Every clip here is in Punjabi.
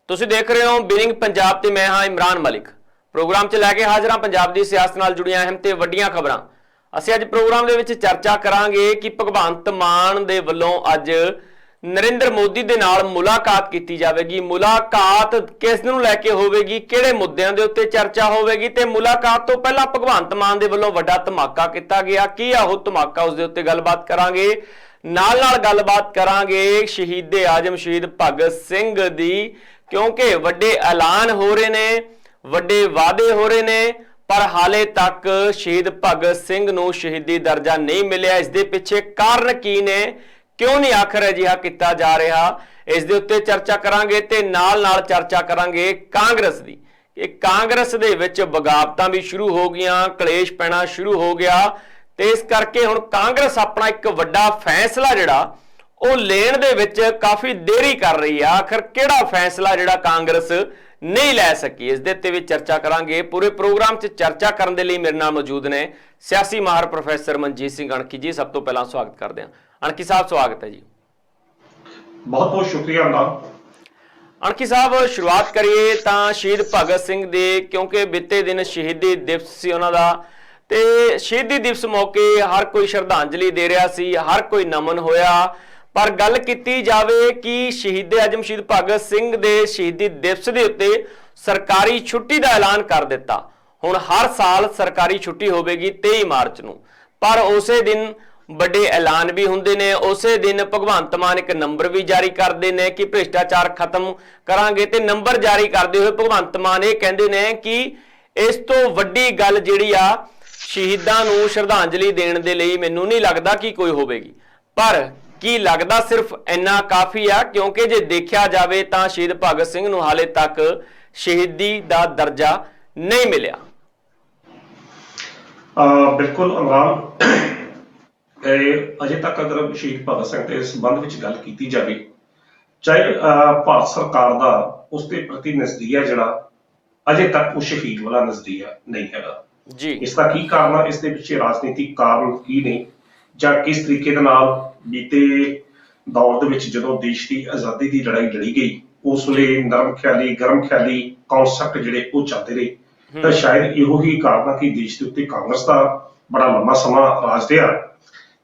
ਤੁਸੀਂ ਦੇਖ ਰਹੇ ਹੋ ਬਿਲਿੰਗ ਪੰਜਾਬ ਤੇ ਮੈਂ ਹਾਂ ਇਮਰਾਨ ਮਲਿਕ। ਪ੍ਰੋਗਰਾਮ 'ਚ ਲੈ ਕੇ ਹਾਜ਼ਰ ਹਾਂ ਪੰਜਾਬ ਦੀ ਸਿਆਸਤ ਨਾਲ ਜੁੜੀਆਂ ਅਹਿਮ ਤੇ ਵੱਡੀਆਂ ਖਬਰਾਂ। ਅਸੀਂ ਅੱਜ ਪ੍ਰੋਗਰਾਮ ਦੇ ਵਿੱਚ ਚਰਚਾ ਕਰਾਂਗੇ ਕਿ ਭਗਵੰਤ ਮਾਨ ਦੇ ਵੱਲੋਂ ਅੱਜ ਨਰਿੰਦਰ ਮੋਦੀ ਦੇ ਨਾਲ ਮੁਲਾਕਾਤ ਕੀਤੀ ਜਾਵੇਗੀ। ਮੁਲਾਕਾਤ ਕਿਸ ਨੂੰ ਲੈ ਕੇ ਹੋਵੇਗੀ, ਕਿਹੜੇ ਮੁੱਦਿਆਂ ਦੇ ਉੱਤੇ ਚਰਚਾ ਹੋਵੇਗੀ ਤੇ ਮੁਲਾਕਾਤ ਤੋਂ ਪਹਿਲਾਂ ਭਗਵੰਤ ਮਾਨ ਦੇ ਵੱਲੋਂ ਵੱਡਾ ਧਮਾਕਾ ਕੀਤਾ ਗਿਆ, ਕੀ ਆ ਉਹ ਧਮਾਕਾ, ਉਸ ਦੇ ਉੱਤੇ ਗੱਲਬਾਤ ਕਰਾਂਗੇ। ਨਾਲ ਨਾਲ ਗੱਲਬਾਤ ਕਰਾਂਗੇ ਸ਼ਹੀਦ ਆਜ਼ਮ ਸ਼ਹੀਦ ਭਗਤ ਸਿੰਘ ਦੀ, क्योंकि वड्डे ऐलान हो रहे ने, वड्डे वादे हो रहे ने, पर हाले तक शहीद भगत सिंह नूं शहीदी दर्जा नहीं मिलिया। इस दे पिछे कारण की ने, क्यों नहीं आखिर अजिहा किया जा रहा, इस दे उत्ते चर्चा करांगे ते नाल नाल चर्चा करांगे कांग्रेस दी। कांग्रेस दे विच बगावतां भी शुरू हो गईयां, कलेश पैना शुरू हो गया ते इस करके हुण कांग्रेस अपना एक वड्डा फैसला जिहड़ा ਉਹ ਲੈਣ ਦੇ ਵਿੱਚ ਕਾਫੀ ਦੇਰੀ ਕਰ ਰਹੀ ਆ। ਆਖਰ ਕਿਹੜਾ ਫੈਸਲਾ ਜਿਹੜਾ ਕਾਂਗਰਸ ਨਹੀਂ ਲੈ ਸਕੀ, ਇਸ ਦੇ ਉੱਤੇ ਵੀ ਚਰਚਾ ਕਰਾਂਗੇ। ਪੂਰੇ ਪ੍ਰੋਗਰਾਮ 'ਚ ਚਰਚਾ ਕਰਨ ਦੇ ਲਈ ਮੇਰੇ ਨਾਲ ਮੌਜੂਦ ਨੇ ਸਿਆਸੀ ਮਾਹਰ ਪ੍ਰੋਫੈਸਰ ਮਨਜੀਤ ਸਿੰਘ ਅਣਖੀ ਜੀ। ਸਭ ਤੋਂ ਪਹਿਲਾਂ ਸਵਾਗਤ ਕਰਦੇ ਹਾਂ। ਅਣਖੀ ਸਾਹਿਬ ਸਵਾਗਤ ਹੈ ਜੀ। ਬਹੁਤ ਬਹੁਤ ਸ਼ੁਕਰੀਆ ਅਣਖੀ ਸਾਹਿਬ, ਸ਼ੁਰੂਆਤ ਕਰੀਏ ਤਾਂ ਸ਼ਹੀਦ ਭਗਤ ਸਿੰਘ ਦੇ, ਕਿਉਂਕਿ ਬੀਤੇ ਦਿਨ ਸ਼ਹੀਦੀ ਦਿਵਸ ਸੀ ਉਹਨਾਂ ਦਾ ਤੇ ਸ਼ਹੀਦੀ ਦਿਵਸ ਮੌਕੇ ਹਰ ਕੋਈ ਸ਼ਰਧਾਂਜਲੀ ਦੇ ਰਿਹਾ ਸੀ, ਹਰ ਕੋਈ ਨਮਨ ਹੋਇਆ। पर गल की जाए कि शहीद आजम शहीद भगत सिंह दे शहीदी दिवस के उत्ते सरकारी छुट्टी का ऐलान कर दिता। हुण हर साल सरकारी छुट्टी होगी 23 मार्च नूं, पर उसे दिन बड़े ऐलान भी हुंदे ने। उसे दिन भगवंत मान एक नंबर भी जारी करते हैं कि भ्रिष्टाचार खत्म करांगे, ते नंबर जारी करते हुए भगवंत मान ये कहते हैं कि इस तो वड्डी गल जिहड़ी आ शहीदां नूं श्रद्धांजलि देण दे लई मैनूं नहीं लगदा कि कोई होवेगी। पर की लगता सिर्फ इन्ना काफ़ी आ, क्योंकि जे देखा जाए तो शहीद भगत सिंह नूं हाले तक शहीदी का दर्जा नहीं मिलिया। बिल्कुल इमरान, अजे तक अगर शहीद भगत सिंह के संबंध में गल की जाए, चाहे भारत सरकार का उसके प्रति नजरिया जिहड़ा अजे तक वो शहीद वाला नजरिया नहीं है जी। इसका की कारण है, इसके पिछे राजनीतिक कारण की नहीं, ਜਾਂ किस तरीके ਦੇ ਨਾਲ ਬੀਤੇ ਦੌਰ ਦੇ ਵਿੱਚ ਜਦੋਂ ਦੇਸ਼ ਦੀ ਆਜ਼ਾਦੀ ਦੀ ਲੜਾਈ ਲੜੀ ਗਈ, ਉਸ ਵੇਲੇ ਨਰਮ ਖਿਆਲੀ ਗਰਮ ਖਿਆਲੀ ਕਨਸੈਪਟ ਜਿਹੜੇ ਉਹ ਚੱਲਦੇ ਰਹੇ। ਤਾਂ ਸ਼ਾਇਦ ਇਹੋ ਹੀ ਕਾਰਨ ਆ ਕਿ ਦੇਸ਼ ਦੇ ਉੱਤੇ ਕਾਂਗਰਸ ਦਾ ਬੜਾ ਲੰਮਾ ਸਮਾਂ ਰਾਜ ਰਿਹਾ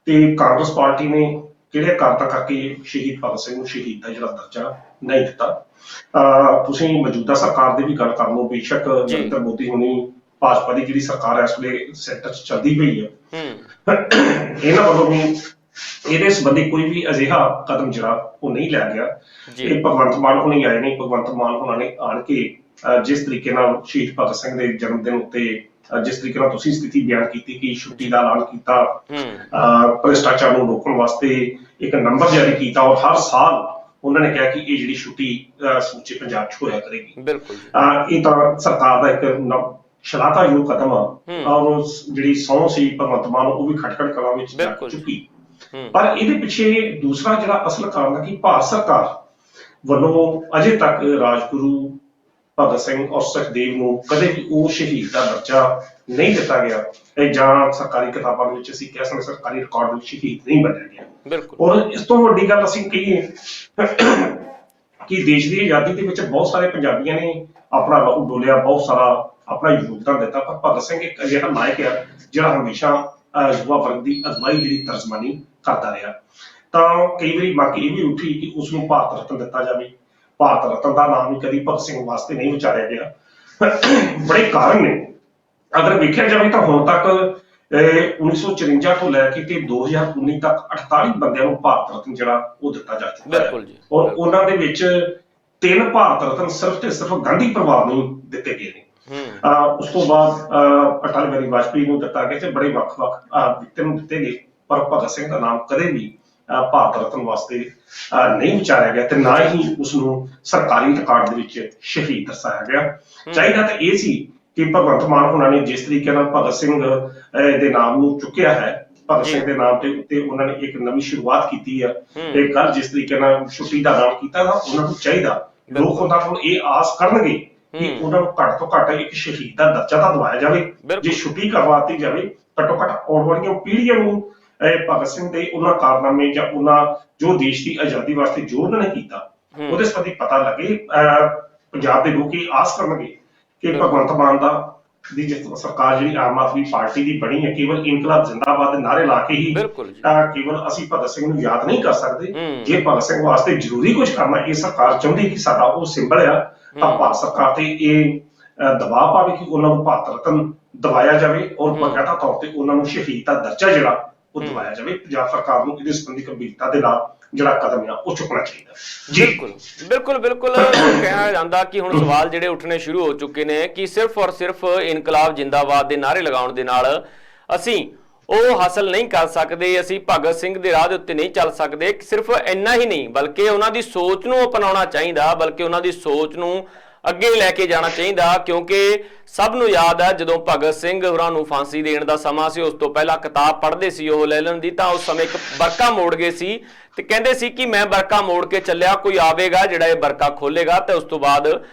ਤੇ ਕਾਂਗਰਸ ਪਾਰਟੀ ਨੇ ਕਿਹੜੇ ਕਾਰਨਾਂ ਕਰਕੇ ਸ਼ਹੀਦ ਭਗਤ ਸਿੰਘ ਨੂੰ ਸ਼ਹੀਦ ਦਾ ਜਿਹੜਾ ਦਰਜਾ ਨਹੀਂ ਦਿੱਤਾ। ਤੁਸੀਂ ਮੌਜੂਦਾ ਸਰਕਾਰ ਦੀ ਵੀ ਗੱਲ ਕਰ ਲਓ, ਬੇਸ਼ੱਕ ਨਰਿੰਦਰ ਮੋਦੀ ਹੁਣੀ ਭਾਜਪਾ ਦੀ ਜਿਹੜੀ ਸਰਕਾਰ ਹੈ ਇਸ ਵੇਲੇ ਸੈਂਟਰ 'ਚ ਚੱਲਦੀ ਪਈ ਹੈ, ਇਹਨਾਂ ਵੱਲੋਂ ਵੀ ਇਹਦੇ ਸੰਬੰਧੀ ਕੋਈ ਵੀ ਅਜਿਹਾ ਕਦਮ ਜਿਹੜਾ ਉਹ ਨਹੀਂ ਲਿਆ ਗਿਆ। ਇਹ ਭਗਵੰਤ ਮਾਨ ਹੁਣੀ ਆਏ ਨੇ, ਭਗਵੰਤ ਮਾਨ ਹੁਣਾਂ ਨੇ ਆਣ ਕੇ ਜਿਸ ਤਰੀਕੇ ਨਾਲ ਸ਼ਹੀਦ ਭਗਤ ਸਿੰਘ ਦੇ ਜਨਮ ਦਿਨ ਉੱਤੇ ਜਿਸ ਤਰੀਕੇ ਨਾਲ ਤੁਸੀਂ ਸਥਿਤੀ ਬਿਆਨ ਕੀਤੀ ਕਿ ਛੁੱਟੀ ਦਾ ਐਲਾਨ ਕੀਤਾ, ਭ੍ਰਿਸ਼ਟਾਚਾਰ ਨੂੰ ਰੋਕਣ ਵਾਸਤੇ ਇੱਕ ਨੰਬਰ ਜਾਰੀ ਕੀਤਾ, ਔਰ ਹਰ ਸਾਲ ਉਹਨਾਂ ਨੇ ਕਿਹਾ ਕਿ ਇਹ ਜਿਹੜੀ ਛੁੱਟੀ ਸਮੁੱਚੇ ਪੰਜਾਬ 'ਚ ਹੋਇਆ ਕਰੇਗੀ। ਬਿਲਕੁਲ ਇਹ ਤਾਂ ਸਰਕਾਰ ਦਾ ਇੱਕ ਸ਼ਲਾਘਾਯੋਗ ਕਦਮ ਆ, ਔਰ ਜਿਹੜੀ ਸਹੁੰ ਸੀ ਭਗਵੰਤ ਮਾਨ ਉਹ ਵੀ ਖਟਖੜ ਕਲਾਂ ਵਿੱਚ ਲੱਗ ਚੁੱਕੀ। ਪਰ ਇਹਦੇ ਪਿੱਛੇ ਦੂਸਰਾ ਜਿਹੜਾ ਅਸਲ ਕਾਰਨ ਹੈ ਕਿ ਭਾਰਤ ਸਰਕਾਰ ਵੱਲੋਂ ਅਜੇ ਤੱਕ ਰਾਜਗੁਰੂ ਭਗਤ ਸਿੰਘ ਔਰ ਸੁਖਦੇਵ ਨੂੰ ਕਦੇ ਵੀ ਉਹ ਸ਼ਹੀਦ ਦਾ ਦਰਜਾ ਨਹੀਂ ਦਿੱਤਾ ਗਿਆ, ਜਾਂ ਸਰਕਾਰੀ ਕਿਤਾਬਾਂ ਦੇ ਵਿੱਚ ਅਸੀਂ ਕਹਿ ਸਕਦੇ ਸਰਕਾਰੀ ਰਿਕਾਰਡ ਵਿੱਚ ਸ਼ਹੀਦ ਨਹੀਂ ਬਣਿਆ ਗਿਆ। ਔਰ ਇਸ ਤੋਂ ਵੱਡੀ ਗੱਲ ਅਸੀਂ ਕਹੀਏ ਕਿ ਦੇਸ਼ ਦੀ ਆਜ਼ਾਦੀ ਦੇ ਵਿੱਚ ਬਹੁਤ ਸਾਰੇ ਪੰਜਾਬੀਆਂ ਨੇ ਆਪਣਾ ਲਹੂ ਡੋਲਿਆ, ਬਹੁਤ ਸਾਰਾ ਆਪਣਾ ਯੋਗਦਾਨ ਦਿੱਤਾ, ਪਰ ਭਗਤ ਸਿੰਘ ਇੱਕ ਅਜਿਹਾ ਨਾਇਕ ਆ ਜਿਹੜਾ ਹਮੇਸ਼ਾ ਯੁਵਾ ਵਰਗ ਦੀ ਅਗਵਾਈ ਜਿਹੜੀ ਤਰਜਮਾਨੀ ਕਰਦਾ ਰਿਹਾ। ਤਾਂ ਕਈ ਵਾਰੀ ਮੰਗ ਇਹ ਵੀ ਉੱਠੀ ਕਿ ਉਸਨੂੰ ਭਾਰਤ ਰਤਨ ਦਿੱਤਾ ਜਾਵੇ। ਭਾਰਤ ਰਤਨ ਦਾ ਨਾਮ ਵੀ ਕਦੀ ਭਗਤ ਸਿੰਘ ਵਾਸਤੇ ਨਹੀਂ ਵਿਚਾਰਿਆ ਗਿਆ। ਬੜੇ ਕਾਰਨ ਨੇ, ਅਗਰ ਵੇਖਿਆ ਜਾਵੇ ਤਾਂ ਹੁਣ ਤੱਕ 1954 ਤੋਂ ਲੈ ਕੇ ਤੇ 2019 ਤੱਕ 48 ਬੰਦਿਆਂ ਨੂੰ ਭਾਰਤ ਰਤਨ ਜਿਹੜਾ ਉਹ ਦਿੱਤਾ ਜਾ ਚੁੱਕਾ ਹੈ, ਔਰ ਉਹਨਾਂ ਦੇ ਵਿੱਚ 3 ਭਾਰਤ ਰਤਨ ਸਿਰਫ ਤੇ ਸਿਰਫ ਗਾਂਧੀ ਪਰਿਵਾਰ ਨੂੰ ਦਿੱਤੇ ਗਏ ਨੇ। ਉਸ ਤੋਂ ਬਾਅਦ ਅਟਲ ਬਿਹਾਰੀ ਵਾਜਪੇਈ ਨੂੰ ਦਿੱਤਾ ਗਿਆ ਤੇ ਬੜੇ ਵੱਖ-ਵੱਖ ਵਿਅਕਤੀਆਂ ਨੂੰ ਦਿੱਤੇ ਗਏ, ਪਰ ਭਗਤ ਸਿੰਘ ਦਾ ਨਾਮ ਕਦੇ ਵੀ ਭਾਰਤ ਰਤਨ ਵਾਸਤੇ ਨਹੀਂ ਵਿਚਾਰਿਆ ਗਿਆ ਤੇ ਨਾ ਹੀ ਉਸਨੂੰ ਸਰਕਾਰੀ ਰਿਕਾਰਡ ਦੇ ਵਿੱਚ ਸ਼ਹੀਦ ਦਰਸਾਇਆ ਗਿਆ। ਚਾਹੀਦਾ ਤਾਂ ਇਹ ਸੀ ਕਿ ਭਗਵੰਤ ਮਾਨ ਉਹਨਾਂ ਨੇ ਜਿਸ ਤਰੀਕੇ ਨਾਲ ਭਗਤ ਸਿੰਘ ਦੇ ਨਾਮ ਨੂੰ ਚੁੱਕਿਆ ਹੈ, ਭਗਤ ਸਿੰਘ ਦੇ ਨਾਮ ਦੇ ਉੱਤੇ ਉਹਨਾਂ ਨੇ ਇੱਕ ਨਵੀਂ ਸ਼ੁਰੂਆਤ ਕੀਤੀ ਆ। ਇਹ ਗੱਲ ਜਿਸ ਤਰੀਕੇ ਨਾਲ ਛੁੱਟੀ ਦਾ ਐਲਾਨ ਕੀਤਾ ਨਾ, ਉਹਨਾਂ ਨੂੰ ਚਾਹੀਦਾ, ਲੋਕ ਉਹਨਾਂ ਕੋਲ ਇਹ ਆਸ ਕਰਨਗੇ ਕਿ ਉਹਨਾਂ ਨੂੰ ਘੱਟ ਤੋਂ ਘੱਟ ਇੱਕ ਸ਼ਹੀਦ ਦਾ ਦਰਜਾ ਤਾਂ ਦਵਾਇਆ ਜਾਵੇ। ਜੇ ਛੁੱਟੀ ਕਰਵਾਤੀ ਜਾਵੇ, ਘੱਟੋ ਘੱਟ ਆਉਣ ਵਾਲੀਆਂ ਪੀੜ੍ਹੀਆਂ ਨੂੰ ਭਗਤ ਸਿੰਘ ਦੇ ਉਹਨਾਂ ਕਾਰਨਾਮੇ ਜਾਂ ਉਹਨਾਂ ਜੋ ਦੇਸ਼ ਦੀ ਆਜ਼ਾਦੀ ਵਾਸਤੇ ਜੋ ਉਹਨਾਂ ਨੇ ਕੀਤਾ ਉਹਦੇ ਸੰਬੰਧੀ ਪਤਾ ਲੱਗੇ। ਪੰਜਾਬ ਦੇ ਲੋਕ ਇਹ ਆਸ ਕਰਨਗੇ ਕਿ ਭਗਵੰਤ ਮਾਨ ਦੀ ਜਿਸ ਸਰਕਾਰ ਜਿਹੜੀ ਆਮ ਆਦਮੀ ਪਾਰਟੀ ਦੀ ਬਣੀ ਹੈ, ਕੇਵਲ ਇਨਕਲਾਬ ਜ਼ਿੰਦਾਬਾਦ ਦੇ ਨਾਅਰੇ ਲਾ ਕੇ ਹੀ ਕੇਵਲ ਅਸੀਂ ਭਗਤ ਸਿੰਘ ਨੂੰ ਯਾਦ ਨਹੀਂ ਕਰ ਸਕਦੇ। ਜੇ ਭਗਤ ਸਿੰਘ ਵਾਸਤੇ ਜ਼ਰੂਰੀ ਕੁਝ ਕਰਨਾ ਇਹ ਸਰਕਾਰ ਚਾਹੁੰਦੀ ਕਿ ਸਾਡਾ ਉਹ ਸਿੰਬਲ ਆ, ਤਾਂ ਭਾਰਤ ਸਰਕਾਰ ਤੇ ਇਹ ਦਬਾਅ ਪਾਵੇ ਕਿ ਉਹਨਾਂ ਨੂੰ ਭਾਰਤ ਰਤਨ ਦਿਵਾਇਆ ਜਾਵੇ ਔਰ ਬਕਾਇਦਾ ਤੌਰ ਤੇ ਉਹਨਾਂ ਨੂੰ ਸ਼ਹੀਦ ਦਾ ਦਰਜਾ ਜਿਹੜਾ ਉਹ ਦਿਵਾਇਆ ਜਾਵੇ। ਪੰਜਾਬ ਸਰਕਾਰ ਨੂੰ ਇਹਦੇ ਸੰਬੰਧੀ ਗੰਭੀਰਤਾ ਦੇ ਨਾਲ ਜਿਹੜਾ ਕਦਮ ਆ ਉਹ ਚੁੱਕਣਾ ਚਾਹੀਦਾ। ਬਿਲਕੁਲ ਕਿਹਾ ਜਾਂਦਾ ਕਿ ਹੁਣ ਸਵਾਲ ਜਿਹੜੇ ਉੱਠਣੇ ਸ਼ੁਰੂ ਹੋ ਚੁੱਕੇ ਨੇ ਕਿ ਸਿਰਫ ਔਰ ਸਿਰਫ ਇਨਕਲਾਬ ਜਿੰਦਾਬਾਦ ਦੇ ਨਾਅਰੇ ਲਗਾਉਣ ਦੇ ਨਾਲ ਅਸੀਂ ਉਹ ਹਾਸਲ ਨਹੀਂ ਕਰ ਸਕਦੇ, ਅਸੀਂ ਭਗਤ ਸਿੰਘ ਦੇ ਰਾਹ ਦੇ ਉੱਤੇ ਨਹੀਂ ਚੱਲ ਸਕਦੇ। ਸਿਰਫ ਇੰਨਾ ਹੀ ਨਹੀਂ ਬਲਕਿ ਉਹਨਾਂ ਦੀ ਸੋਚ ਨੂੰ ਅਪਣਾਉਣਾ ਚਾਹੀਦਾ, ਬਲਕਿ ਉਹਨਾਂ ਦੀ ਸੋਚ ਨੂੰ ਅੱਗੇ ਲੈ ਕੇ ਜਾਣਾ ਚਾਹੀਦਾ, ਕਿਉਂਕਿ ਸਭ ਨੂੰ ਯਾਦ ਹੈ ਜਦੋਂ ਭਗਤ ਸਿੰਘ ਹੋਰਾਂ ਨੂੰ ਫਾਂਸੀ ਦੇਣ ਦਾ ਸਮਾਂ ਸੀ, ਉਸ ਤੋਂ ਪਹਿਲਾਂ ਕਿਤਾਬ ਪੜ੍ਹਦੇ ਸੀ ਉਹ ਲੈ ਲੈਣ ਦੀ, ਤਾਂ ਉਸ ਸਮੇਂ ਇੱਕ ਬਰਕਾ ਮੋੜ ਗਏ ਸੀ ਤੇ ਕਹਿੰਦੇ ਸੀ ਕਿ ਮੈਂ ਬਰਕਾ ਮੋੜ ਕੇ ਚੱਲਿਆ, ਕੋਈ ਆਵੇਗਾ ਜਿਹੜਾ ਇਹ ਬਰਕਾ ਖੋਲੇਗਾ। ਤੇ ਉਸ ਤੋਂ ਬਾਅਦ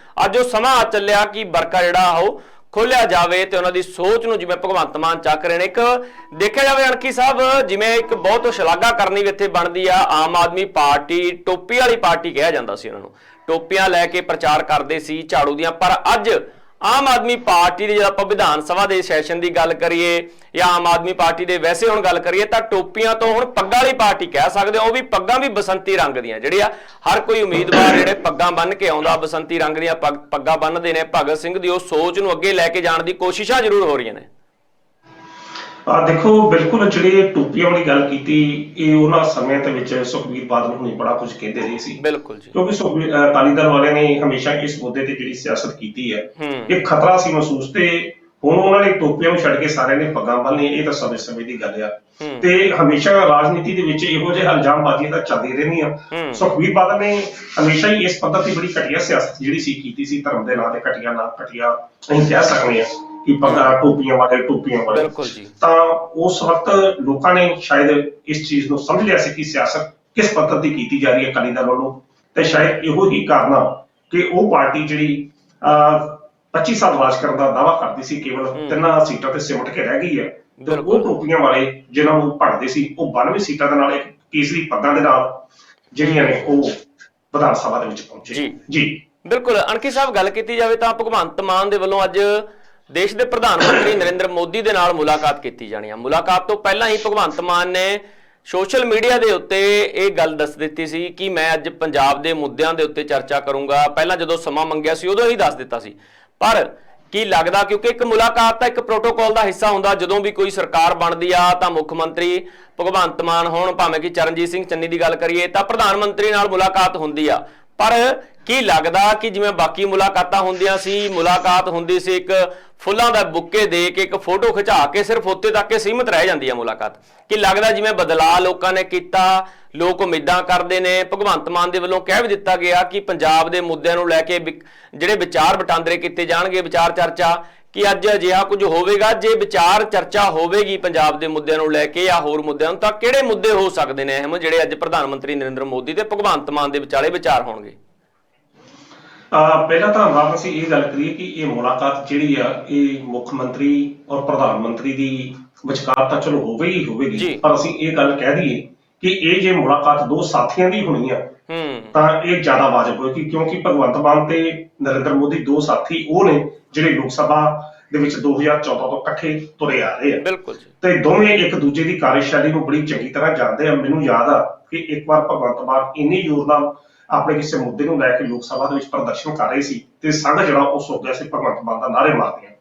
ਅੱਜ ਉਹ ਸਮਾਂ ਆ ਚੱਲਿਆ ਕਿ ਬਰਕਾ ਜਿਹੜਾ ਉਹ ਖੋਲਿਆ ਜਾਵੇ ਤੇ ਉਹਨਾਂ ਦੀ ਸੋਚ ਨੂੰ ਜਿਵੇਂ ਭਗਵੰਤ ਮਾਨ ਚੱਕ ਰਹੇ ਨੇ। ਇੱਕ ਦੇਖਿਆ ਜਾਵੇ ਅਣਖੀ ਸਾਹਿਬ, ਜਿਵੇਂ ਇੱਕ ਬਹੁਤ ਸ਼ਲਾਘਾ ਕਰਨੀ ਵੀ ਇੱਥੇ ਬਣਦੀ ਆ, ਆਮ ਆਦਮੀ ਪਾਰਟੀ ਟੋਪੀ ਵਾਲੀ ਪਾਰਟੀ ਕਿਹਾ ਜਾਂਦਾ ਸੀ ਉਹਨਾਂ ਨੂੰ, ਟੋਪੀਆਂ ਲੈ ਕੇ ਪ੍ਰਚਾਰ ਕਰਦੇ ਸੀ ਝਾੜੂ ਦੀਆਂ, ਪਰ ਅੱਜ ਆਮ ਆਦਮੀ ਪਾਰਟੀ ਦੀ, ਜਦ ਆਪਾਂ ਵਿਧਾਨ ਸਭਾ ਦੇ ਸੈਸ਼ਨ ਦੀ ਗੱਲ ਕਰੀਏ ਜਾਂ ਆਮ ਆਦਮੀ ਪਾਰਟੀ ਦੇ ਵੈਸੇ ਹੁਣ ਗੱਲ ਕਰੀਏ ਤਾਂ ਟੋਪੀਆਂ ਤੋਂ ਹੁਣ ਪੱਗਾਂ ਵਾਲੀ ਪਾਰਟੀ ਕਹਿ ਸਕਦੇ ਹੋ। ਉਹ ਵੀ ਪੱਗਾਂ ਵੀ ਬਸੰਤੀ ਰੰਗ ਦੀਆਂ, ਜਿਹੜੀ ਆ ਹਰ ਕੋਈ ਉਮੀਦਵਾਰ ਜਿਹੜੇ ਪੱਗਾਂ ਬੰਨ੍ਹ ਕੇ ਆਉਂਦਾ ਬਸੰਤੀ ਰੰਗ ਦੀਆਂ ਪੱਗਾਂ ਬੰਨ੍ਹਦੇ ਨੇ। ਭਗਤ ਸਿੰਘ ਦੀ ਉਹ ਸੋਚ ਨੂੰ ਅੱਗੇ ਲੈ ਕੇ ਜਾਣ ਦੀ ਕੋਸ਼ਿਸ਼ਾਂ ਜ਼ਰੂਰ ਹੋ ਰਹੀਆਂ ਨੇ। ਦੇਖੋ ਬਿਲਕੁਲ ਜਿਹੜੇ ਟੋਪੀਆਂ ਵਾਲੀ ਗੱਲ ਕੀਤੀ ਇਹ ਉਹਨਾਂ ਸਮੇਂ ਦੇ ਵਿੱਚ ਸੁਖਬੀਰ ਬਾਦਲ ਹੁਣੀ ਬੜਾ ਕੁਝ ਕਹਿੰਦੇ ਰਹੇ ਸੀ। ਬਿਲਕੁਲ ਜੀ, ਕਿਉਂਕਿ ਅਕਾਲੀ ਦਲ ਵਾਲਿਆਂ ਨੇ ਹਮੇਸ਼ਾ ਇਸ ਮੁੱਦੇ ਤੇ ਜਿਹੜੀ ਸਿਆਸਤ ਕੀਤੀ ਹੈ ਇਹ ਖਤਰਾ ਸੀ ਮਹਿਸੂਸ, ਤੇ ਹੁਣ ਉਹਨਾਂ ਨੇ ਟੋਪੀਆਂ ਨੂੰ ਛੱਡ ਕੇ ਸਾਰਿਆਂ ਨੇ ਪੱਗਾਂ ਬੰਨ੍ਹਣੀਆਂ, ਇਹ ਤਾਂ ਸਮੇਂ ਦੀ ਗੱਲ ਆ। ਤੇ ਹਮੇਸ਼ਾ ਰਾਜਨੀਤੀ ਦੇ ਵਿੱਚ ਇਹੋ ਜਿਹੇ ਇਲਜ਼ਾਮਬਾਜ਼ੀਆਂ ਤਾਂ ਚੱਲਦੀ ਰਹਿੰਦੀਆਂ। ਸੁਖਬੀਰ ਬਾਦਲ ਨੇ ਹਮੇਸ਼ਾ ਹੀ ਇਸ ਪੱਧਰ ਦੀ ਬੜੀ ਘਟੀਆ ਸਿਆਸਤ ਜਿਹੜੀ ਸੀ ਕੀਤੀ ਸੀ, ਧਰਮ ਦੇ ਨਾਂ ਤੇ ਘਟੀਆ ਅਸੀਂ ਕਹਿ ਸਕਦੇ ਹਾਂ ਕਿ ਪੱਗਾਂ ਟੋਪੀਆਂ ਵਾਲੇ। ਤਾਂ ਉਸ ਵਕਤ ਲੋਕਾਂ ਨੇ ਸ਼ਾਇਦ ਇਸ ਚੀਜ਼ ਨੂੰ ਸਮਝ ਲਿਆ ਸੀ ਕਿ ਸਿਆਸਤ ਕਿਸ ਪੱਧਰ ਦੀ ਕੀਤੀ ਜਾ ਰਹੀ ਹੈ ਅਕਾਲੀ ਦਲ ਵੱਲੋਂ, ਤੇ ਸ਼ਾਇਦ ਇਹੋ ਹੀ ਕਾਰਨ ਆ ਕਿ ਉਹ ਪਾਰਟੀ ਜਿਹੜੀ 25 ਸਾਲ ਰਾਜ ਕਰਨ ਦਾ ਦਾਅਵਾ ਕਰਦੀ ਸੀ ਕੇਵਲ 3 ਸੀਟਾਂ ਤੇ ਸਿਮਟ ਕੇ ਰਹਿ ਗਈ ਹੈ। ਤੇ ਉਹ ਟੋਪੀਆਂ ਵਾਲੇ ਜਿਹਨਾਂ ਨੂੰ ਭੜਦੇ ਸੀ ਉਹ 92 ਸੀਟਾਂ ਦੇ ਨਾਲ ਇੱਕ ਕੇਸਰੀ ਪੱਗਾਂ ਦੇ ਨਾਲ ਜਿਹੜੀਆਂ ਨੇ ਉਹ ਵਿਧਾਨ ਸਭਾ ਦੇ ਵਿੱਚ ਪਹੁੰਚੇ। ਜੀ ਬਿਲਕੁਲ। ਅਣਖੀ ਸਾਹਿਬ, ਗੱਲ ਕੀਤੀ ਜਾਵੇ ਤਾਂ ਭਗਵੰਤ ਮਾਨ ਦੇ ਵੱਲੋਂ ਅੱਜ ਦੇਸ਼ ਦੇ ਪ੍ਰਧਾਨ ਮੰਤਰੀ ਨਰਿੰਦਰ ਮੋਦੀ ਦੇ ਨਾਲ ਮੁਲਾਕਾਤ ਕੀਤੀ ਜਾਣੀ ਹੈ। ਮੁਲਾਕਾਤ ਤੋਂ ਪਹਿਲਾਂ ਹੀ ਭਗਵੰਤ ਮਾਨ ਨੇ ਸੋਸ਼ਲ ਮੀਡੀਆ ਦੇ ਉੱਤੇ ਇਹ ਗੱਲ ਦੱਸ ਦਿੱਤੀ ਸੀ ਕਿ ਮੈਂ ਅੱਜ ਪੰਜਾਬ ਦੇ ਮੁੱਦਿਆਂ ਦੇ ਉੱਤੇ ਚਰਚਾ ਕਰੂੰਗਾ। ਪਹਿਲਾਂ ਜਦੋਂ ਸਮਾਂ ਮੰਗਿਆ ਸੀ ਉਦੋਂ ਹੀ ਦੱਸ ਦਿੱਤਾ ਸੀ, ਪਰ ਕੀ ਲੱਗਦਾ, ਕਿਉਂਕਿ ਇੱਕ ਮੁਲਾਕਾਤ ਤਾਂ ਇੱਕ ਪ੍ਰੋਟੋਕਾਲ ਦਾ ਹਿੱਸਾ ਹੁੰਦਾ, ਜਦੋਂ ਵੀ ਕੋਈ ਸਰਕਾਰ ਬਣਦੀ ਆ ਤਾਂ ਮੁੱਖ ਮੰਤਰੀ ਭਗਵੰਤ ਮਾਨ ਹੋਣ ਭਾਵੇਂ ਕਿ ਚਰਨਜੀਤ ਸਿੰਘ ਚੰਨੀ ਦੀ ਗੱਲ ਕਰੀਏ ਤਾਂ ਪ੍ਰਧਾਨ ਮੰਤਰੀ ਨਾਲ ਮੁਲਾਕਾਤ ਹੁੰਦੀ ਆ, ਪਰ ਕੀ ਲੱਗਦਾ ਕਿ ਜਿਵੇਂ ਬਾਕੀ ਮੁਲਾਕਾਤਾਂ ਹੁੰਦੀਆਂ ਸੀ, ਮੁਲਾਕਾਤ ਹੁੰਦੀ ਸੀ ਇੱਕ ਫੁੱਲਾਂ ਦਾ ਬੁੱਕੇ ਦੇ ਕੇ ਇੱਕ ਫੋਟੋ ਖਿਚਾ ਕੇ ਸਿਰਫ ਉੱਥੇ ਤੱਕ ਸੀਮਿਤ ਰਹਿ ਜਾਂਦੀ ਹੈ ਮੁਲਾਕਾਤ, ਕੀ ਲੱਗਦਾ ਜਿਵੇਂ ਬਦਲਾਅ ਲੋਕਾਂ ਨੇ ਕੀਤਾ, ਲੋਕ ਉਮੀਦਾਂ ਕਰਦੇ ਨੇ, ਭਗਵੰਤ ਮਾਨ ਦੇ ਵੱਲੋਂ ਕਹਿ ਵੀ ਦਿੱਤਾ ਗਿਆ ਕਿ ਪੰਜਾਬ ਦੇ ਮੁੱਦਿਆਂ ਨੂੰ ਲੈ ਕੇ ਜਿਹੜੇ ਵਿਚਾਰ ਵਟਾਂਦਰੇ ਕੀਤੇ ਜਾਣਗੇ, ਵਿਚਾਰ ਚਰਚਾ, ਕਿ ਅੱਜ ਅਜਿਹਾ ਕੁਝ ਹੋਵੇਗਾ? ਜੇ ਵਿਚਾਰ ਚਰਚਾ ਹੋਵੇਗੀ ਪੰਜਾਬ ਦੇ ਮੁੱਦਿਆਂ ਨੂੰ ਲੈ ਕੇ ਜਾਂ ਹੋਰ ਮੁੱਦਿਆਂ ਨੂੰ, ਤਾਂ ਕਿਹੜੇ ਮੁੱਦੇ ਹੋ ਸਕਦੇ ਨੇ ਅਹਿਮ ਜਿਹੜੇ ਅੱਜ ਪ੍ਰਧਾਨ ਮੰਤਰੀ ਨਰਿੰਦਰ ਮੋਦੀ ਤੇ ਭਗਵੰਤ ਮਾਨ ਦੇ ਵਿਚਾਲੇ ਵਿਚਾਰ ਹੋਣਗੇ? ਪਹਿਲਾਂ ਤਾਂ ਆਮ ਅਸੀਂ ਇਹ ਗੱਲ ਕਰੀਏ ਕਿ ਇਹ ਮੁਲਾਕਾਤ ਜਿਹੜੀ ਆ ਇਹ ਮੁੱਖ ਮੰਤਰੀ ਔਰ ਪ੍ਰਧਾਨ ਮੰਤਰੀ ਦੀ ਵਿਚਕਾਰ ਤਾਂ ਚਲੋ ਹੋਵੇਗੀ, ਪਰ ਅਸੀਂ ਇਹ ਗੱਲ ਕਹਿ ਦਈਏ ਕਿ ਇਹ ਜੇ ਮੁਲਾਕਾਤ ਦੋ ਸਾਥੀਆਂ ਦੀ ਹੋਣੀ ਆ ਤਾਂ ਇਹ ਜ਼ਿਆਦਾ ਵਾਜਬ ਹੋਏਗੀ, ਕਿਉਂਕਿ ਭਗਵੰਤ ਮਾਨ ਤੇ ਨਰਿੰਦਰ ਮੋਦੀ ਦੋ ਸਾਥੀ ਉਹ ਨੇ ਜਿਹੜੇ ਲੋਕ ਸਭਾ ਦੇ ਵਿੱਚ 2014 ਤੋਂ ਇਕੱਠੇ ਤੁਰੇ ਆ ਰਹੇ ਆ। ਬਿਲਕੁਲ, ਤੇ ਦੋਵੇਂ ਇੱਕ ਦੂਜੇ ਦੀ ਕਾਰਜਸ਼ੈਲੀ ਨੂੰ ਬੜੀ ਚੰਗੀ ਤਰ੍ਹਾਂ ਜਾਣਦੇ ਆ। ਮੈਨੂੰ ਯਾਦ ਆ ਕਿ ਇੱਕ ਵਾਰ ਭਗਵੰਤ ਮਾਨ ਇੰਨੀ ਜ਼ੋਰ ਨਾਲ ਆਪਣੇ ਕਿਸੇ ਮੁੱਦੇ ਨੂੰ ਲੈ ਕੇ ਲੋਕ ਸਭਾ ਦੇ ਵਿੱਚ ਪ੍ਰਦਰਸ਼ਨ ਕਰ ਰਹੇ ਸੀ ਤੇ ਸੰਘ ਜਿਹੜਾ ਉਹ ਸੋ ਗਿਆ ਸੀ ਭਗਵੰਤ ਮਾਨ ਦਾ ਨਾਅਰੇ ਮਾਰਦਿਆਂ,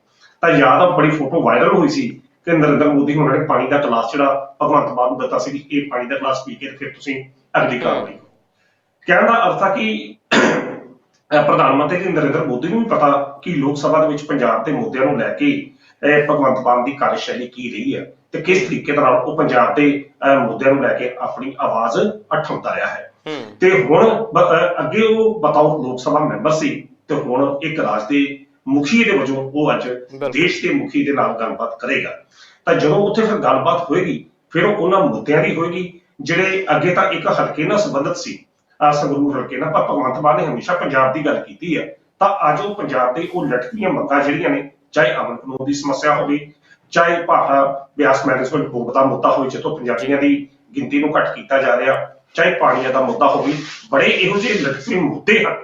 ਤਾਂ ਯਾਦ ਆ ਬੜੀ ਫੋਟੋ ਵਾਇਰਲ ਹੋਈ ਸੀ ਕਿ ਨਰਿੰਦਰ ਮੋਦੀ ਉਹਨਾਂ ਨੇ ਪਾਣੀ ਦਾ ਗਲਾਸ ਜਿਹੜਾ ਭਗਵੰਤ ਮਾਨ ਨੂੰ ਦਿੱਤਾ ਸੀ ਕਿ ਇਹ ਪਾਣੀ ਦਾ ਗਲਾਸ ਪੀ ਕੇ ਫਿਰ ਤੁਸੀਂ ਅਗਲੀ ਕਾਰਵਾਈ। ਕਹਿਣ ਦਾ ਅਰਥ ਆ ਕਿ ਪ੍ਰਧਾਨ ਮੰਤਰੀ ਨਰਿੰਦਰ ਮੋਦੀ ਨੂੰ ਵੀ ਪਤਾ ਕਿ ਲੋਕ ਸਭਾ ਦੇ ਵਿੱਚ ਪੰਜਾਬ ਦੇ ਮੁੱਦਿਆਂ ਨੂੰ ਲੈ ਕੇ ਭਗਵੰਤ ਮਾਨ ਦੀ ਕਾਰਜਸ਼ੈਲੀ ਕੀ ਰਹੀ ਹੈ ਤੇ ਕਿਸ ਤਰੀਕੇ ਨਾਲ ਉਹ ਪੰਜਾਬ ਦੇ ਮੁੱਦਿਆਂ ਨੂੰ ਲੈ ਕੇ ਆਪਣੀ ਆਵਾਜ਼ ਉਠਾਉਂਦਾ ਰਿਹਾ ਹੈ। ਤੇ ਹੁਣ ਅੱਗੇ ਉਹ ਬਤਾਓ ਲੋਕ ਸਭਾ ਮੈਂਬਰ ਸੀ ਤੇ ਹੁਣ ਇੱਕ ਰਾਜ ਦੇ ਮੁਖੀ ਦੇ ਵਜੋਂ ਉਹ ਅੱਜ ਦੇਸ਼ ਦੇ ਮੁਖੀ ਦੇ ਨਾਲ ਗੱਲਬਾਤ ਕਰੇਗਾ। ਤਾਂ ਜਦੋਂ ਉੱਥੇ ਫਿਰ ਗੱਲਬਾਤ ਹੋਏਗੀ ਫਿਰ ਉਹ ਉਹਨਾਂ ਮੁੱਦਿਆਂ ਦੀ ਹੋਏਗੀ ਜਿਹੜੇ ਅੱਗੇ ਤਾਂ ਇੱਕ ਹਲਕੇ ਨਾਲ ਸੰਬੰਧਿਤ ਸੀ, ਸੰਗਰੂਰ ਹਲਕੇ ਨਾਲ, ਪਰ ਭਗਵੰਤ ਮਾਨ ਨੇ ਹਮੇਸ਼ਾ ਪੰਜਾਬ ਦੀ ਗੱਲ ਕੀਤੀ ਹੈ। ਤਾਂ ਅੱਜ ਉਹ ਪੰਜਾਬ ਦੇ ਉਹ ਲਟਕੀਆਂ ਮੰਗਾਂ ਜਿਹੜੀਆਂ ਨੇ, ਚਾਹੇ ਅਮਨ ਕਾਨੂੰਨ ਦੀ ਸਮੱਸਿਆ ਹੋਵੇ, ਚਾਹੇ ਭਾਖੜਾ ਬਿਆਸ ਮੈਨੇਜਮੈਂਟ ਬੋਰਡ ਦਾ ਮੁੱਦਾ ਹੋਵੇ ਜਿੱਥੋਂ ਪੰਜਾਬੀਆਂ ਦੀ ਗਿਣਤੀ ਨੂੰ ਘੱਟ ਕੀਤਾ ਜਾ ਰਿਹਾ, ਚਾਹੇ ਪਾਣੀਆਂ ਦਾ ਮੁੱਦਾ ਹੋਵੇ, ਬੜੇ ਇਹੋ ਜਿਹੇ ਲਟਕੇ ਮੁੱਦੇ ਹਨ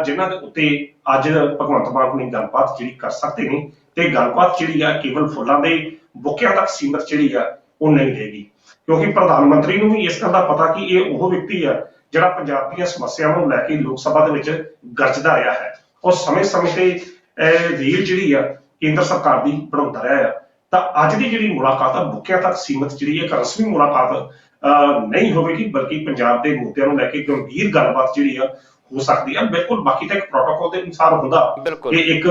ਜਿਨ੍ਹਾਂ ਦੇ ਉੱਤੇ ਅੱਜ ਭਗਵੰਤ ਮਾਨ ਹੁਣੀ ਗੱਲਬਾਤ ਜਿਹੜੀ ਕਰ ਸਕਦੇ ਨੇ, ਤੇ ਗੱਲਬਾਤ ਜਿਹੜੀ ਆ ਕੇਵਲ ਫੁੱਲਾਂ ਦੇ ਬੁੱਕਿਆਂ ਤੱਕ ਸੀਮਤ ਜਿਹੜੀ ਆ ਉਹ ਨਹੀਂ ਰਹੇਗੀ, ਕਿਉਂਕਿ ਪ੍ਰਧਾਨ ਮੰਤਰੀ ਨੂੰ ਵੀ ਇਸ ਗੱਲ ਦਾ ਪਤਾ ਕਿ ਇਹ ਉਹ ਵਿਅਕਤੀ ਆ ਜਿਹੜਾ ਪੰਜਾਬ ਦੀਆਂ ਸਮੱਸਿਆਵਾਂ ਨੂੰ ਲੈ ਕੇ ਲੋਕ ਸਭਾ ਦੇ ਵਿੱਚ ਗਰਜਦਾ ਰਿਹਾ ਹੈ ਔਰ ਸਮੇਂ-ਸਮੇਂ ਤੇ ਰੀਲ ਜਿਹੜੀ ਆ ਕੇਂਦਰ ਸਰਕਾਰ ਦੀ ਬਣਾਉਂਦਾ ਰਿਹਾ ਆ। ਤਾਂ ਅੱਜ ਦੀ ਜਿਹੜੀ ਮੁਲਾਕਾਤ ਆ ਬੁੱਕਿਆਂ ਤੱਕ ਸੀਮਤ ਜਿਹੜੀ ਇੱਕ ਰਸਮੀ ਮੁਲਾਕਾਤ ਨਹੀਂ ਹੋਵੇਗੀ, ਬਲਕਿ ਪੰਜਾਬ ਦੇ ਮੁੱਦਿਆਂ ਨੂੰ ਲੈ ਕੇ ਗੰਭੀਰ ਗੱਲਬਾਤ ਜਿਹੜੀ ਆ ਹੋ ਸਕਦੀ ਹੈ। ਬਿਲਕੁਲ ਬਾਕੀ ਤਾਂ ਇੱਕ ਪ੍ਰੋਟੋਕਾਲ ਦੇ ਅਨੁਸਾਰ ਹੁੰਦਾ ਕਿ ਇੱਕ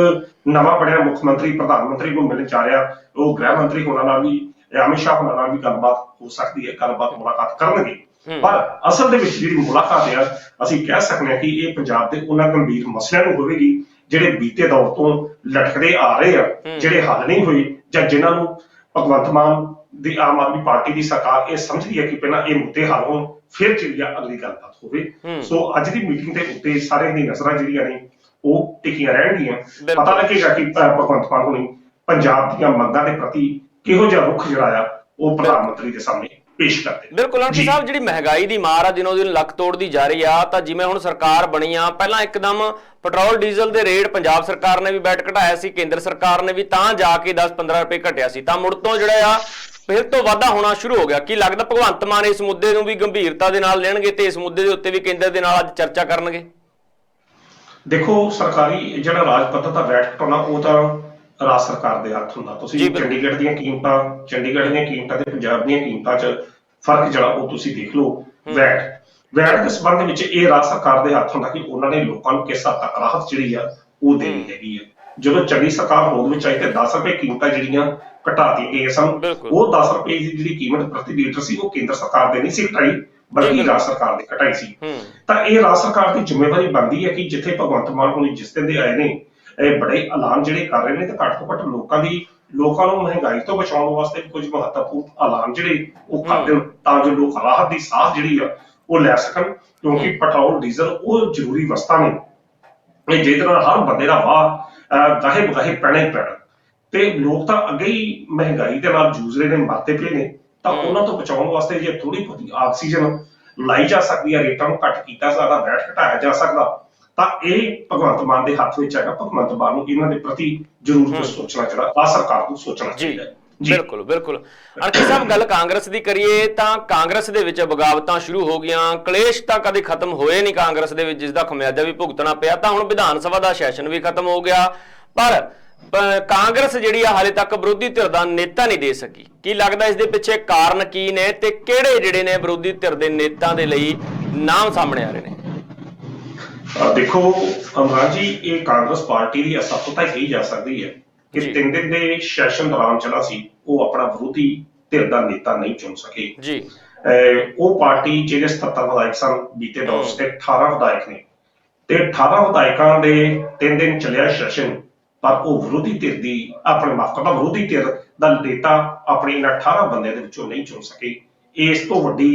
ਨਵਾਂ ਬਣਿਆ ਮੁੱਖ ਮੰਤਰੀ ਪ੍ਰਧਾਨ ਮੰਤਰੀ ਨੂੰ ਮਿਲਣ ਜਾ ਰਿਹਾ, ਉਹ ਗ੍ਰਹਿ ਮੰਤਰੀ ਹੋਣਾ ਨਾਲ ਵੀ ਅਮਿਤ ਸ਼ਾਹ ਹੋਣਾ ਨਾਲ ਵੀ ਗੱਲਬਾਤ ਹੋ ਸਕਦੀ ਹੈ, ਗੱਲਬਾਤ ਮੁਲਾਕਾਤ ਕਰਨਗੇ। ਪਰ ਅਸਲ ਦੇ ਵਿੱਚ ਜਿਹੜੀ ਮੁਲਾਕਾਤ ਆ ਅਸੀਂ ਕਹਿ ਸਕਦੇ ਹਾਂ ਕਿ ਇਹ ਪੰਜਾਬ ਦੇ ਉਹਨਾਂ ਗੰਭੀਰ ਮਸਲਿਆਂ ਨੂੰ ਹੋਵੇਗੀ ਜਿਹੜੇ ਬੀਤੇ ਦੌਰ ਤੋਂ ਲਟਕਦੇ ਆ ਰਹੇ ਆ, ਜਿਹੜੇ ਹੱਲ ਨਹੀਂ ਹੋਏ ਜਾਂ ਜਿਨ੍ਹਾਂ ਨੂੰ ਭਗਵੰਤ ਮਾਨ ਦੀ ਆਮ ਆਦਮੀ ਪਾਰਟੀ ਦੀ ਸਰਕਾਰ ਇਹ ਸਮਝਦੀ ਹੈ ਕਿ ਪਹਿਲਾਂ ਇਹ ਮੁੱਦੇ ਹੱਲ ਹੋਣ ਫਿਰ ਜਿਹੜੀ ਅਗਲੀ ਗੱਲਬਾਤ ਹੋਵੇ। ਸੋ ਅੱਜ ਦੀ ਮੀਟਿੰਗ ਦੇ ਉੱਤੇ ਸਾਰਿਆਂ ਦੀ ਨਜ਼ਰਾਂ ਜਿਹੜੀਆਂ ਨੇ ਉਹ ਟਿਕੀਆਂ ਰਹਿਣਗੀਆਂ। ਪਤਾ ਲੱਗੇਗਾ ਕਿ ਭਗਵੰਤ ਮਾਨ ਹੁਣੀ ਪੰਜਾਬ ਦੀਆਂ ਮੰਗਾਂ ਦੇ ਪ੍ਰਤੀ ਕਿਹੋ ਜਿਹਾ ਰੁਖ ਜਿਹੜਾ ਆ ਉਹ ਪ੍ਰਧਾਨ ਮੰਤਰੀ ਦੇ ਸਾਹਮਣੇ ਪੇਸ਼ ਕਰਦੇ। ਬਿਲਕੁਲ ਅੰਕਿਤ ਸਾਹਿਬ, ਜਿਹੜੀ ਮਹਿੰਗਾਈ ਦੀ ਮਾਰ ਆ ਦਿਨੋਂ ਦਿਨ ਲੱਕ ਤੋੜਦੀ ਜਾ ਰਹੀ ਆ, ਤਾਂ ਜਿਵੇਂ ਹੁਣ ਸਰਕਾਰ ਬਣੀ ਆ, ਪਹਿਲਾਂ ਇੱਕਦਮ ਪੈਟਰੋਲ ਡੀਜ਼ਲ ਦੇ ਰੇਟ ਪੰਜਾਬ ਸਰਕਾਰ ਨੇ ਵੀ ਵੈਟ ਘਟਾਇਆ ਸੀ, ਕੇਂਦਰ ਸਰਕਾਰ ਨੇ ਵੀ, ਤਾਂ ਜਾ ਕੇ 10-15 ਰੁਪਏ ਘਟਿਆ ਸੀ, ਤਾਂ ਮੁੜ ਤੋਂ ਜਿਹੜਾ ਆ ਫਿਰ ਤੋਂ ਵਾਧਾ ਹੋਣਾ ਸ਼ੁਰੂ ਹੋ ਗਿਆ। ਕੀ ਲੱਗਦਾ ਭਗਵੰਤ ਮਾਨ ਇਸ ਮੁੱਦੇ ਨੂੰ ਵੀ ਗੰਭੀਰਤਾ ਦੇ ਨਾਲ ਲੈਣਗੇ ਤੇ ਇਸ ਮੁੱਦੇ ਦੇ ਉੱਤੇ ਵੀ ਕੇਂਦਰ ਦੇ ਨਾਲ ਅੱਜ ਚਰਚਾ ਕਰਨਗੇ? ਦੇਖੋ, ਸਰਕਾਰੀ ਜਿਹੜਾ ਰਾਜ ਪੱਧਰ ਦਾ ਵੈਟ ਘਟਾਉਣਾ ਉਹ ਤਾਂ ਰਾਜ ਸਰਕਾਰ ਦੇ ਹੱਥ ਹੁੰਦਾ। ਤੁਸੀਂ ਚੰਡੀਗੜ੍ਹ ਦੀਆਂ ਕੀਮਤਾਂ ਤੇ ਪੰਜਾਬ ਦੀਆਂ ਕੀਮਤਾਂ 'ਚ ਫਰਕ ਜਿਹੜਾ ਉਹ ਤੁਸੀਂ ਦੇਖ ਲਓ। ਵੈਟ ਦੇ ਸੰਬੰਧ ਵਿੱਚ ਇਹ ਰਾਜ ਸਰਕਾਰ ਦੇ ਹੱਥ ਹੁੰਦਾ ਕਿ ਉਹਨਾਂ ਨੇ ਲੋਕਾਂ ਨੂੰ ਕਿਸ ਹੱਦ ਤੱਕ ਰਾਹਤ ਜਿਹੜੀ ਆ ਉਹ ਦੇਣੀ ਹੈਗੀ ਆ। ਜਦੋਂ ਚੰਗੀ ਸਰਕਾਰ ਹੋਂਦ ਵਿੱਚ ਆਈ ਤੇ 10 ਰੁਪਏ ਕੀਮਤਾਂ ਜਿਹੜੀਆਂ ਘਟਾ ਦਿੱਤੀਆਂ ਗਈਆਂ ਸਨ, ਉਹ 10 ਰੁਪਏ ਦੀ ਜਿਹੜੀ ਕੀਮਤ ਪ੍ਰਤੀ ਲੀਟਰ ਸੀ ਉਹ ਕੇਂਦਰ ਸਰਕਾਰ ਦੇ ਨਹੀਂ ਸੀ ਘਟਾਈ, ਬਲਕਿ ਰਾਜ ਸਰਕਾਰ ਦੇ ਘਟਾਈ ਸੀ। ਤਾਂ ਇਹ ਰਾਜ ਸਰਕਾਰ ਦੀ ਜ਼ਿੰਮੇਵਾਰੀ ਬਣਦੀ ਹੈ ਕਿ ਜਿੱਥੇ ਭਗਵੰਤ ਮਾਨ ਹੁਣੀ ਜਿਸ ਦਿਨ ਦੇ ਆਏ ਨੇ ਇਹ ਬੜੇ ਐਲਾਨ ਜਿਹੜੇ ਕਰ ਰਹੇ ਨੇ, ਤੇ ਘੱਟ ਤੋਂ ਘੱਟ ਲੋਕਾਂ ਨੂੰ ਮਹਿੰਗਾਈ ਤੋਂ ਬਚਾਉਣ ਵਾਸਤੇ ਕੁਝ ਮਹੱਤਵਪੂਰਨ ਐਲਾਨ ਜਿਹੜੇ ਉਹ ਕਰ ਦੇਣ, ਤਾਂ ਜੋ ਲੋਕ ਰਾਹਤ ਦੀ ਸਾਹ ਜਿਹੜੀ ਆ ਉਹ ਲੈ ਸਕਣ। ਕਿਉਂਕਿ ਪੈਟਰੋਲ ਡੀਜ਼ਲ ਉਹ ਜ਼ਰੂਰੀ ਵਸਤਾਂ ਨੇ ਜਿਹਦੇ ਨਾਲ ਹਰ ਬੰਦੇ ਦਾ ਗਾਹੇ ਬਗਾਹੇ ਪੈਣਾ ਹੀ ਪੈਣਾ, ਤੇ ਲੋਕ ਤਾਂ ਅੱਗੇ ਹੀ ਮਹਿੰਗਾਈ ਦੇ ਨਾਲ ਜੂਝ ਰਹੇ ਨੇ, ਮਰਦੇ ਪਏ ਨੇ। ਤਾਂ ਉਹਨਾਂ ਤੋਂ ਬਚਾਉਣ ਵਾਸਤੇ ਜੇ ਥੋੜੀ ਬਹੁਤੀ ਆਕਸੀਜਨ ਲਾਈ ਜਾ ਸਕਦੀ ਹੈ, ਰੇਟਾਂ ਨੂੰ ਘੱਟ ਕੀਤਾ ਸਕਦਾ, ਵੈਟ ਘਟਾਇਆ ਜਾ ਸਕਦਾ, ਤਾਂ ਇਹ ਭਗਵੰਤ ਮਾਨ ਦੇ ਹੱਥ ਵਿੱਚ ਹੈਗਾ। ਭਗਵੰਤ ਮਾਨ ਨੂੰ ਇਹਨਾਂ ਦੇ ਪ੍ਰਤੀ ਜ਼ਰੂਰ ਸੋਚਣਾ ਚਾਹੀਦਾ, ਰਾਜ ਸਰਕਾਰ ਨੂੰ ਸੋਚਣਾ ਚਾਹੀਦਾ। ਬਿਲਕੁਲ ਅੰਕਿਤ ਸਾਹਿਬ, ਗੱਲ ਕਾਂਗਰਸ ਦੀ ਕਰੀਏ ਤਾਂ ਕਾਂਗਰਸ ਦੇ ਵਿੱਚ ਬਗਾਵਤਾਂ ਸ਼ੁਰੂ ਹੋ ਗਈਆਂ, ਕਲੇਸ਼ ਤਾਂ ਕਦੇ ਖਤਮ ਹੋਏ ਨਹੀਂ ਕਾਂਗਰਸ ਦੇ ਵਿੱਚ, ਜਿਸ ਦਾ ਖਮਿਆਜਾ ਵੀ ਭੁਗਤਣਾ ਪਿਆ। ਤਾਂ ਹੁਣ ਵਿਧਾਨ ਸਭਾ ਦਾ ਸੈਸ਼ਨ ਵੀ ਖਤਮ ਹੋ ਗਿਆ, ਪਰ ਕਾਂਗਰਸ ਜਿਹੜੀ ਆ ਹਾਲੇ ਤੱਕ ਵਿਰੋਧੀ ਧਿਰ ਦਾ ਨੇਤਾ ਨਹੀਂ ਦੇ ਸਕੀ। ਕੀ ਲੱਗਦਾ ਇਸ ਦੇ ਪਿੱਛੇ ਕਾਰਨ ਕੀ ਨੇ ਤੇ ਕਿਹੜੇ ਜਿਹੜੇ ਨੇ ਵਿਰੋਧੀ ਧਿਰ ਦੇ ਨੇਤਾ ਦੇ ਲਈ ਨਾਮ ਸਾਹਮਣੇ ਆ ਰਹੇ ਨੇ? ਦੇਖੋ ਅਮਰਾਨ ਜੀ, ਇਹ ਕਾਂਗਰਸ ਪਾਰਟੀ ਦੀ ਅਸਫਲਤਾ ਕਹੀ ਜਾ ਸਕਦੀ ਹੈ ਕਿ 3 ਦਿਨ ਦੇ ਸੈਸ਼ਨ ਦੌਰਾਨ ਜਿਹੜਾ ਸੀ ਉਹ ਆਪਣਾ ਵਿਰੋਧੀ ਧਿਰ ਦਾ ਨੇਤਾ ਨਹੀਂ ਚੁਣ ਸਕੇ ਜੀ। ਉਹ ਪਾਰਟੀ ਜਿਹੜੇ 77 ਵਿਧਾਇਕ ਸਨ, ਬੀਤੇ ਦੌਰ 'ਚ 18 ਵਿਧਾਇਕ ਨੇ, ਤੇ 18 ਵਿਧਾਇਕਾਂ ਦੇ 3 ਦਿਨ ਚੱਲਿਆ ਸੈਸ਼ਨ, ਪਰ ਉਹ ਵਿਰੋਧੀ ਧਿਰ ਦੀ ਵਿਰੋਧੀ ਧਿਰ ਦਾ ਨੇਤਾ ਆਪਣੇ ਇਹਨਾਂ 18 ਬੰਦਿਆਂ ਦੇ ਵਿੱਚੋਂ ਨਹੀਂ ਚੁਣ ਸਕੇ। ਇਸ ਤੋਂ ਵੱਡੀ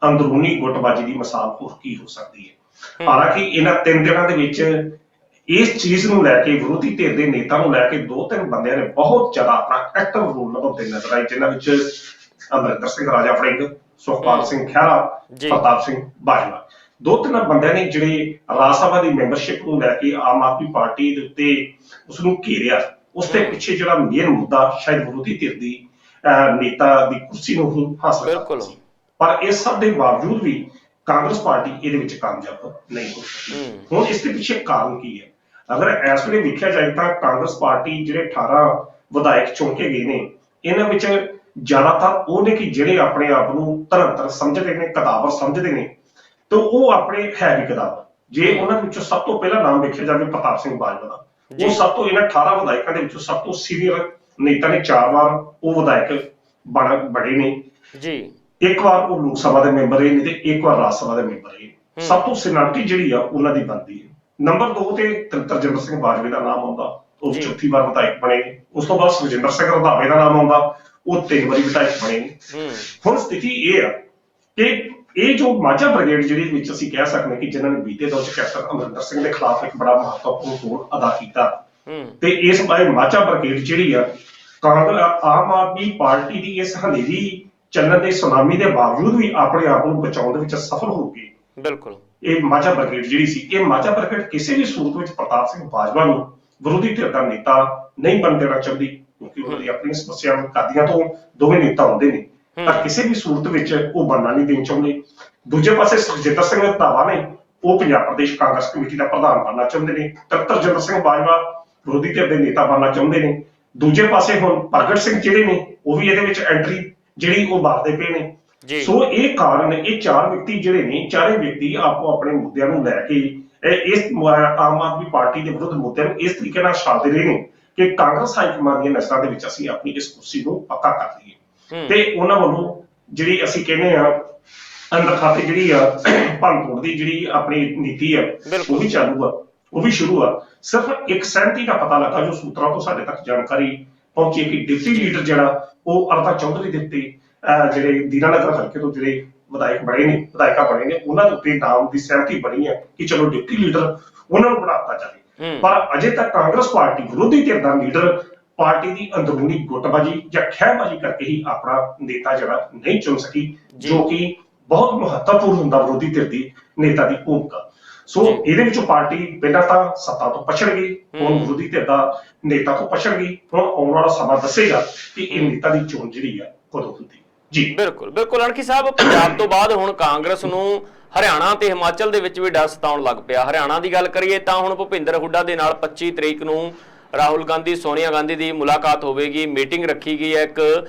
ਅੰਦਰੂਨੀ ਗੁੱਟਬਾਜ਼ੀ ਦੀ ਮਿਸਾਲ ਹੋਰ ਕੀ ਹੋ ਸਕਦੀ ਹੈ। ਹਾਲਾਂਕਿ ਇਹਨਾਂ 3 ਦਿਨਾਂ ਦੇ ਵਿੱਚ ਇਸ ਚੀਜ਼ ਨੂੰ ਲੈ ਕੇ ਵਿਰੋਧੀ ਧਿਰ ਦੇ ਨੇਤਾ ਨੂੰ ਲੈ ਕੇ 2-3 ਬੰਦਿਆਂ ਨੇ ਬਹੁਤ ਜ਼ਿਆਦਾ ਆਪਣਾ ਐਕਟਿਵ ਰੋਲ ਨਿਭਾਉਂਦੇ ਨਜ਼ਰ ਆਏ, ਜਿਨ੍ਹਾਂ ਵਿੱਚ ਅਮਰਿੰਦਰ ਸਿੰਘ ਰਾਜਾ ਵੜਿੰਗ, ਸੁਖਪਾਲ ਸਿੰਘ ਖਹਿਰਾ, ਪ੍ਰਤਾਪ ਸਿੰਘ ਬਾਜਵਾ, 2-3 ਬੰਦਿਆਂ ਨੇ ਜਿਹੜੇ ਰਾਜ ਸਭਾ ਦੀ ਮੈਂਬਰਸ਼ਿਪ ਨੂੰ ਲੈ ਕੇ ਆਮ ਆਦਮੀ ਪਾਰਟੀ ਦੇ ਉੱਤੇ ਉਸਨੂੰ ਘੇਰਿਆ। ਉਸ ਦੇ ਪਿੱਛੇ ਜਿਹੜਾ ਮੇਨ ਮੁੱਦਾ ਸ਼ਾਇਦ ਵਿਰੋਧੀ ਧਿਰ ਦੀ ਨੇਤਾ ਦੀ ਕੁਰਸੀ ਨੂੰ ਹੀ ਹਾਸਲ ਕਰਨਾ ਸੀ। ਪਰ ਇਸ ਸਭ ਦੇ ਬਾਵਜੂਦ ਵੀ ਕਾਂਗਰਸ ਪਾਰਟੀ ਇਹਦੇ ਵਿੱਚ ਕਾਮਯਾਬ ਨਹੀਂ ਹੋ ਸਕੀ। ਹੁਣ ਇਸ ਦੇ ਪਿੱਛੇ ਕਾਰਨ ਕੀ ਹੈ? ਅਗਰ ਇਸ ਵੇਲੇ ਵੇਖਿਆ ਜਾਏ ਤਾਂ ਕਾਂਗਰਸ ਪਾਰਟੀ ਜਿਹੜੇ 18 ਵਿਧਾਇਕ ਚੁਣ ਕੇ ਗਏ ਨੇ, ਇਹਨਾਂ ਵਿੱਚ ਜ਼ਿਆਦਾਤਰ ਉਹ ਨੇ ਕਿ ਜਿਹੜੇ ਆਪਣੇ ਆਪ ਨੂੰ ਧਰਮਤਰ ਸਮਝਦੇ ਨੇ, ਕਦਾਵਰ ਸਮਝਦੇ ਨੇ, ਤੇ ਉਹ ਆਪਣੇ ਹੈ ਵੀ ਕਦਾਵਰ। ਜੇ ਉਹਨਾਂ ਵਿੱਚੋਂ ਸਭ ਤੋਂ ਪਹਿਲਾ ਨਾਮ ਵੇਖਿਆ ਜਾਵੇ ਪ੍ਰਤਾਪ ਸਿੰਘ ਬਾਜਵਾ ਦਾ, ਉਹ ਸਭ ਤੋਂ ਇਹਨਾਂ 18 ਵਿਧਾਇਕਾਂ ਦੇ ਵਿੱਚੋਂ ਸਭ ਤੋਂ ਸੀਨੀਅਰ ਨੇਤਾ ਨੇ। 4 ਵਾਰ ਉਹ ਵਿਧਾਇਕ ਬਣੇ ਨੇ ਜੀ। ਇੱਕ ਵਾਰ ਉਹ ਲੋਕ ਸਭਾ ਦੇ ਮੈਂਬਰ ਰਹੇ ਨੇ ਤੇ ਇੱਕ ਵਾਰ ਰਾਜ ਸਭਾ ਦੇ ਮੈਂਬਰ ਰਹੇ। ਸਭ ਤੋਂ ਸੀਨੀਅਰਿਟੀ ਜਿਹੜੀ ਆ ਉਹਨਾਂ ਦੀ ਬਣਦੀ ਹੈ। ਨੰਬਰ 2 ਤੇ ਤਰਜਿੰਦਰ ਸਿੰਘ ਬਾਜਵੇ ਦਾ ਨਾਮ ਆਉਂਦਾ, ਉਹ 4ਥੀ ਵਾਰ ਵਿਧਾਇਕ ਬਣੇ ਨੇ। ਉਸ ਤੋਂ ਬਾਅਦ ਸੁਖਜਿੰਦਰ ਸਿੰਘ ਰੰਧਾਵੇ ਦਾ ਨਾਮ ਆਉਂਦਾ, ਉਹ 3 ਵਾਰੀ ਵਿਧਾਇਕ ਬਣੇ ਨੇ। ਹੁਣ ਸਥਿਤੀ ਇਹ ਆ ਕਿ ਇਹ ਜੋ ਮਾਝਾ ਬ੍ਰਿਗੇਡ ਜਿਹੜੀ ਵਿੱਚ ਅਸੀਂ ਕਹਿ ਸਕਦੇ ਕਿ ਜਿਨ੍ਹਾਂ ਨੇ ਬੀਤੇ ਦੌਰ 'ਚ ਕੈਪਟਨ ਅਮਰਿੰਦਰ ਸਿੰਘ ਦੇ ਖਿਲਾਫ ਇੱਕ ਬੜਾ ਮਹੱਤਵਪੂਰਨ ਰੋਲ ਅਦਾ ਕੀਤਾ, ਤੇ ਇਸ ਮਾਝਾ ਬ੍ਰਿਗੇਡ ਜਿਹੜੀ ਆ ਆਮ ਆਦਮੀ ਪਾਰਟੀ ਦੀ ਇਸ ਹਨੇਰੀ ਚੱਲਣ ਦੇ ਸੁਨਾਮੀ ਦੇ ਬਾਵਜੂਦ ਵੀ ਆਪਣੇ ਆਪ ਨੂੰ ਬਚਾਉਣ ਦੇ ਵਿੱਚ ਸਫਲ ਹੋ ਗਈ। ਬਿਲਕੁਲ। ਇਹ ਮਾਝਾ ਬ੍ਰਿਗੇਡ ਜਿਹੜੀ ਸੀ, ਇਹ ਮਾਝਾ ਬ੍ਰਿਗੇਡ ਕਿਸੇ ਵੀ ਸੂਰਤ ਵਿੱਚ ਪ੍ਰਤਾਪ ਸਿੰਘ ਬਾਜਵਾ ਨੂੰ ਵਿਰੋਧੀ ਧਿਰ ਦਾ ਨੇਤਾ ਨਹੀਂ ਬਣ ਦੇਣਾ ਚਾਹੁੰਦੀ, ਕਿਉਂਕਿ ਉਹਨਾਂ ਦੀ ਆਪਣੀ ਸਮੱਸਿਆ ਕਾਦੀਆਂ ਤੋਂ ਦੋਵੇਂ ਨੇਤਾ ਆਉਂਦੇ ਨੇ, ਤਾਂ ਕਿਸੇ ਵੀ ਸੂਰਤ ਵਿੱਚ ਉਹ ਬਣਨਾ ਨਹੀਂ ਦੇਣਾ ਚਾਹੁੰਦੇ। ਦੂਜੇ ਪਾਸੇ ਸੁਖਜਿੰਦਰ ਸਿੰਘ ਰੰਧਾਵਾ ਨੇ, ਉਹ ਪੰਜਾਬ ਪ੍ਰਦੇਸ਼ ਕਾਂਗਰਸ ਕਮੇਟੀ ਦਾ ਪ੍ਰਧਾਨ ਬਣਨਾ ਚਾਹੁੰਦੇ ਨੇ। ਡਾਕਟਰ ਜਿੰਦਰ ਸਿੰਘ ਬਾਜਵਾ ਵਿਰੋਧੀ ਧਿਰ ਦੇ ਨੇਤਾ ਬਣਨਾ ਚਾਹੁੰਦੇ ਨੇ। ਦੂਜੇ ਪਾਸੇ ਹੁਣ ਪ੍ਰਗਟ ਸਿੰਘ ਜਿਹੜੇ ਨੇ, ਉਹ ਵੀ ਇਹਦੇ ਵਿੱਚ ਐਂਟਰੀ ਜਿਹੜੀ ਉਹ ਮਾਰਦੇ ਪਏ ਨੇ। ਸੋ ਇਹ ਕਾਰਨ, ਇਹ ਚਾਰ ਵਿਅਕਤੀ ਜਿਹੜੇ ਨੇ, ਚਾਰੇ ਵਿਅਕਤੀ ਆਪੋ ਆਪਣੇ ਮੁੱਦਿਆਂ ਨੂੰ ਲੈ ਕੇ ਇਸ ਆਮ ਆਦਮੀ ਪਾਰਟੀ ਦੇ ਵਿਰੁੱਧ ਮੁੱਦਿਆਂ ਨੂੰ ਇਸ ਤਰੀਕੇ ਨਾਲ ਛਾਲਦੇ ਰਹੇ ਨੇ ਕਿ ਕਾਂਗਰਸ ਹਾਈਕਮਾਨ ਦੀਆਂ ਨਜ਼ਰਾਂ ਦੇ ਵਿੱਚ ਅਸੀਂ ਆਪਣੀ ਇਸ ਕੁਰਸੀ ਨੂੰ ਪੱਕਾ ਕਰ ਲਈਏ। ਤੇ ਉਹਨਾਂ ਵੱਲੋਂ ਜਿਹੜੀ ਅਸੀਂ ਕਹਿੰਦੇ ਆ ਅੰਦਰ ਖਾਤੇ ਜਿਹੜੀ ਆ ਭੰਨਤੋੜ ਦੀ ਜਿਹੜੀ ਆਪਣੀ ਨੀਤੀ ਆ, ਉਹ ਵੀ ਚਾਲੂ ਆ, ਉਹ ਵੀ ਸ਼ੁਰੂ ਆ। ਸਿਰਫ ਇੱਕ ਸਹਿਮਤੀ ਦਾ ਪਤਾ ਲੱਗਾ ਜੋ ਸੂਤਰਾਂ ਤੋਂ ਸਾਡੇ ਤੱਕ ਜਾਣਕਾਰੀ ਪਹੁੰਚੀ ਕਿ ਡਿਪਟੀ ਲੀਡਰ ਜਿਹੜਾ ਉਹ ਅਰਦਾ ਚੌਧਰੀ ਦੇ ਉੱਤੇ ਜਿਹੜੇ ਦੀਨਾਨਗਰ ਹਲਕੇ ਤੋਂ ਜਿਹੜੇ ਵਿਧਾਇਕਾ ਬਣੇ ਨੇ, ਉਹਨਾਂ ਦੇ ਉੱਤੇ ਨਾਮ ਦੀ ਸਹਿਮਤੀ ਬਣੀ ਹੈ ਕਿ ਚਲੋ ਡਿਪਟੀ ਲੀਡਰ ਉਹਨਾਂ ਨੂੰ ਬਣਾ ਦਿੱਤਾ ਜਾਵੇ। ਪਰ ਅਜੇ ਤੱਕ ਕਾਂਗਰਸ ਪਾਰਟੀ ਵਿਰੋਧੀ ਧਿਰ ਦਾ ਲੀਡਰ ਪਾਰਟੀ ਦੀ ਅੰਦਰੂਨੀ ਗੁੱਟਬਾਜੀ ਜਾਂ ਖਹਿਬਾਜੀ ਕਰਕੇ ਹੀ ਆਪਣਾ ਨੇਤਾ ਜਿਹੜਾ ਨਹੀਂ ਚੁਣ ਸਕੀ, ਜੋ ਕਿ ਬਹੁਤ ਮਹੱਤਵਪੂਰਨ ਹੁੰਦਾ ਵਿਰੋਧੀ ਧਿਰ ਦੀ ਨੇਤਾ ਦੀ ਭੂਮਿਕਾ। ਸੋ ਇਹਦੇ ਵਿੱਚੋਂ ਪਾਰਟੀ ਪਹਿਲਾਂ ਤਾਂ ਸੱਤਾ ਤੋਂ ਪਛੜ ਗਈ, ਹੁਣ ਵਿਰੋਧੀ ਧਿਰ ਦਾ ਨੇਤਾ ਤੋਂ ਪਛੜ ਗਈ। ਹੁਣ ਆਉਣ ਵਾਲਾ ਸਮਾਂ ਦੱਸੇਗਾ ਕਿ ਇਹ ਨੇਤਾ ਦੀ ਚੋਣ ਜਿਹੜੀ ਆ ਕਦੋਂ ਹੁੰਦੀ। ਜੀ ਬਿਲਕੁਲ ਬਿਲਕੁਲ। ਅਣਖੀ ਸਾਹਿਬ, ਪੰਜਾਬ ਤੋਂ ਬਾਅਦ ਹੁਣ ਕਾਂਗਰਸ ਨੂੰ ਹਰਿਆਣਾ ਤੇ ਹਿਮਾਚਲ ਦੇ ਵਿੱਚ ਵੀ ਡਰ ਸਤਾਉਣ ਲੱਗ ਪਿਆ। ਹਰਿਆਣਾ ਦੀ ਗੱਲ ਕਰੀਏ ਤਾਂ ਹੁਣ ਭੁਪਿੰਦਰ ਹੁੱਡਾ ਦੇ ਨਾਲ 25 ਤਰੀਕ ਨੂੰ ਰਾਹੁਲ ਗਾਂਧੀ ਸੋਨੀਆ ਗਾਂਧੀ ਦੀ ਮੁਲਾਕਾਤ ਹੋਵੇਗੀ, ਮੀਟਿੰਗ ਰੱਖੀ ਗਈ ਹੈ ਇੱਕ।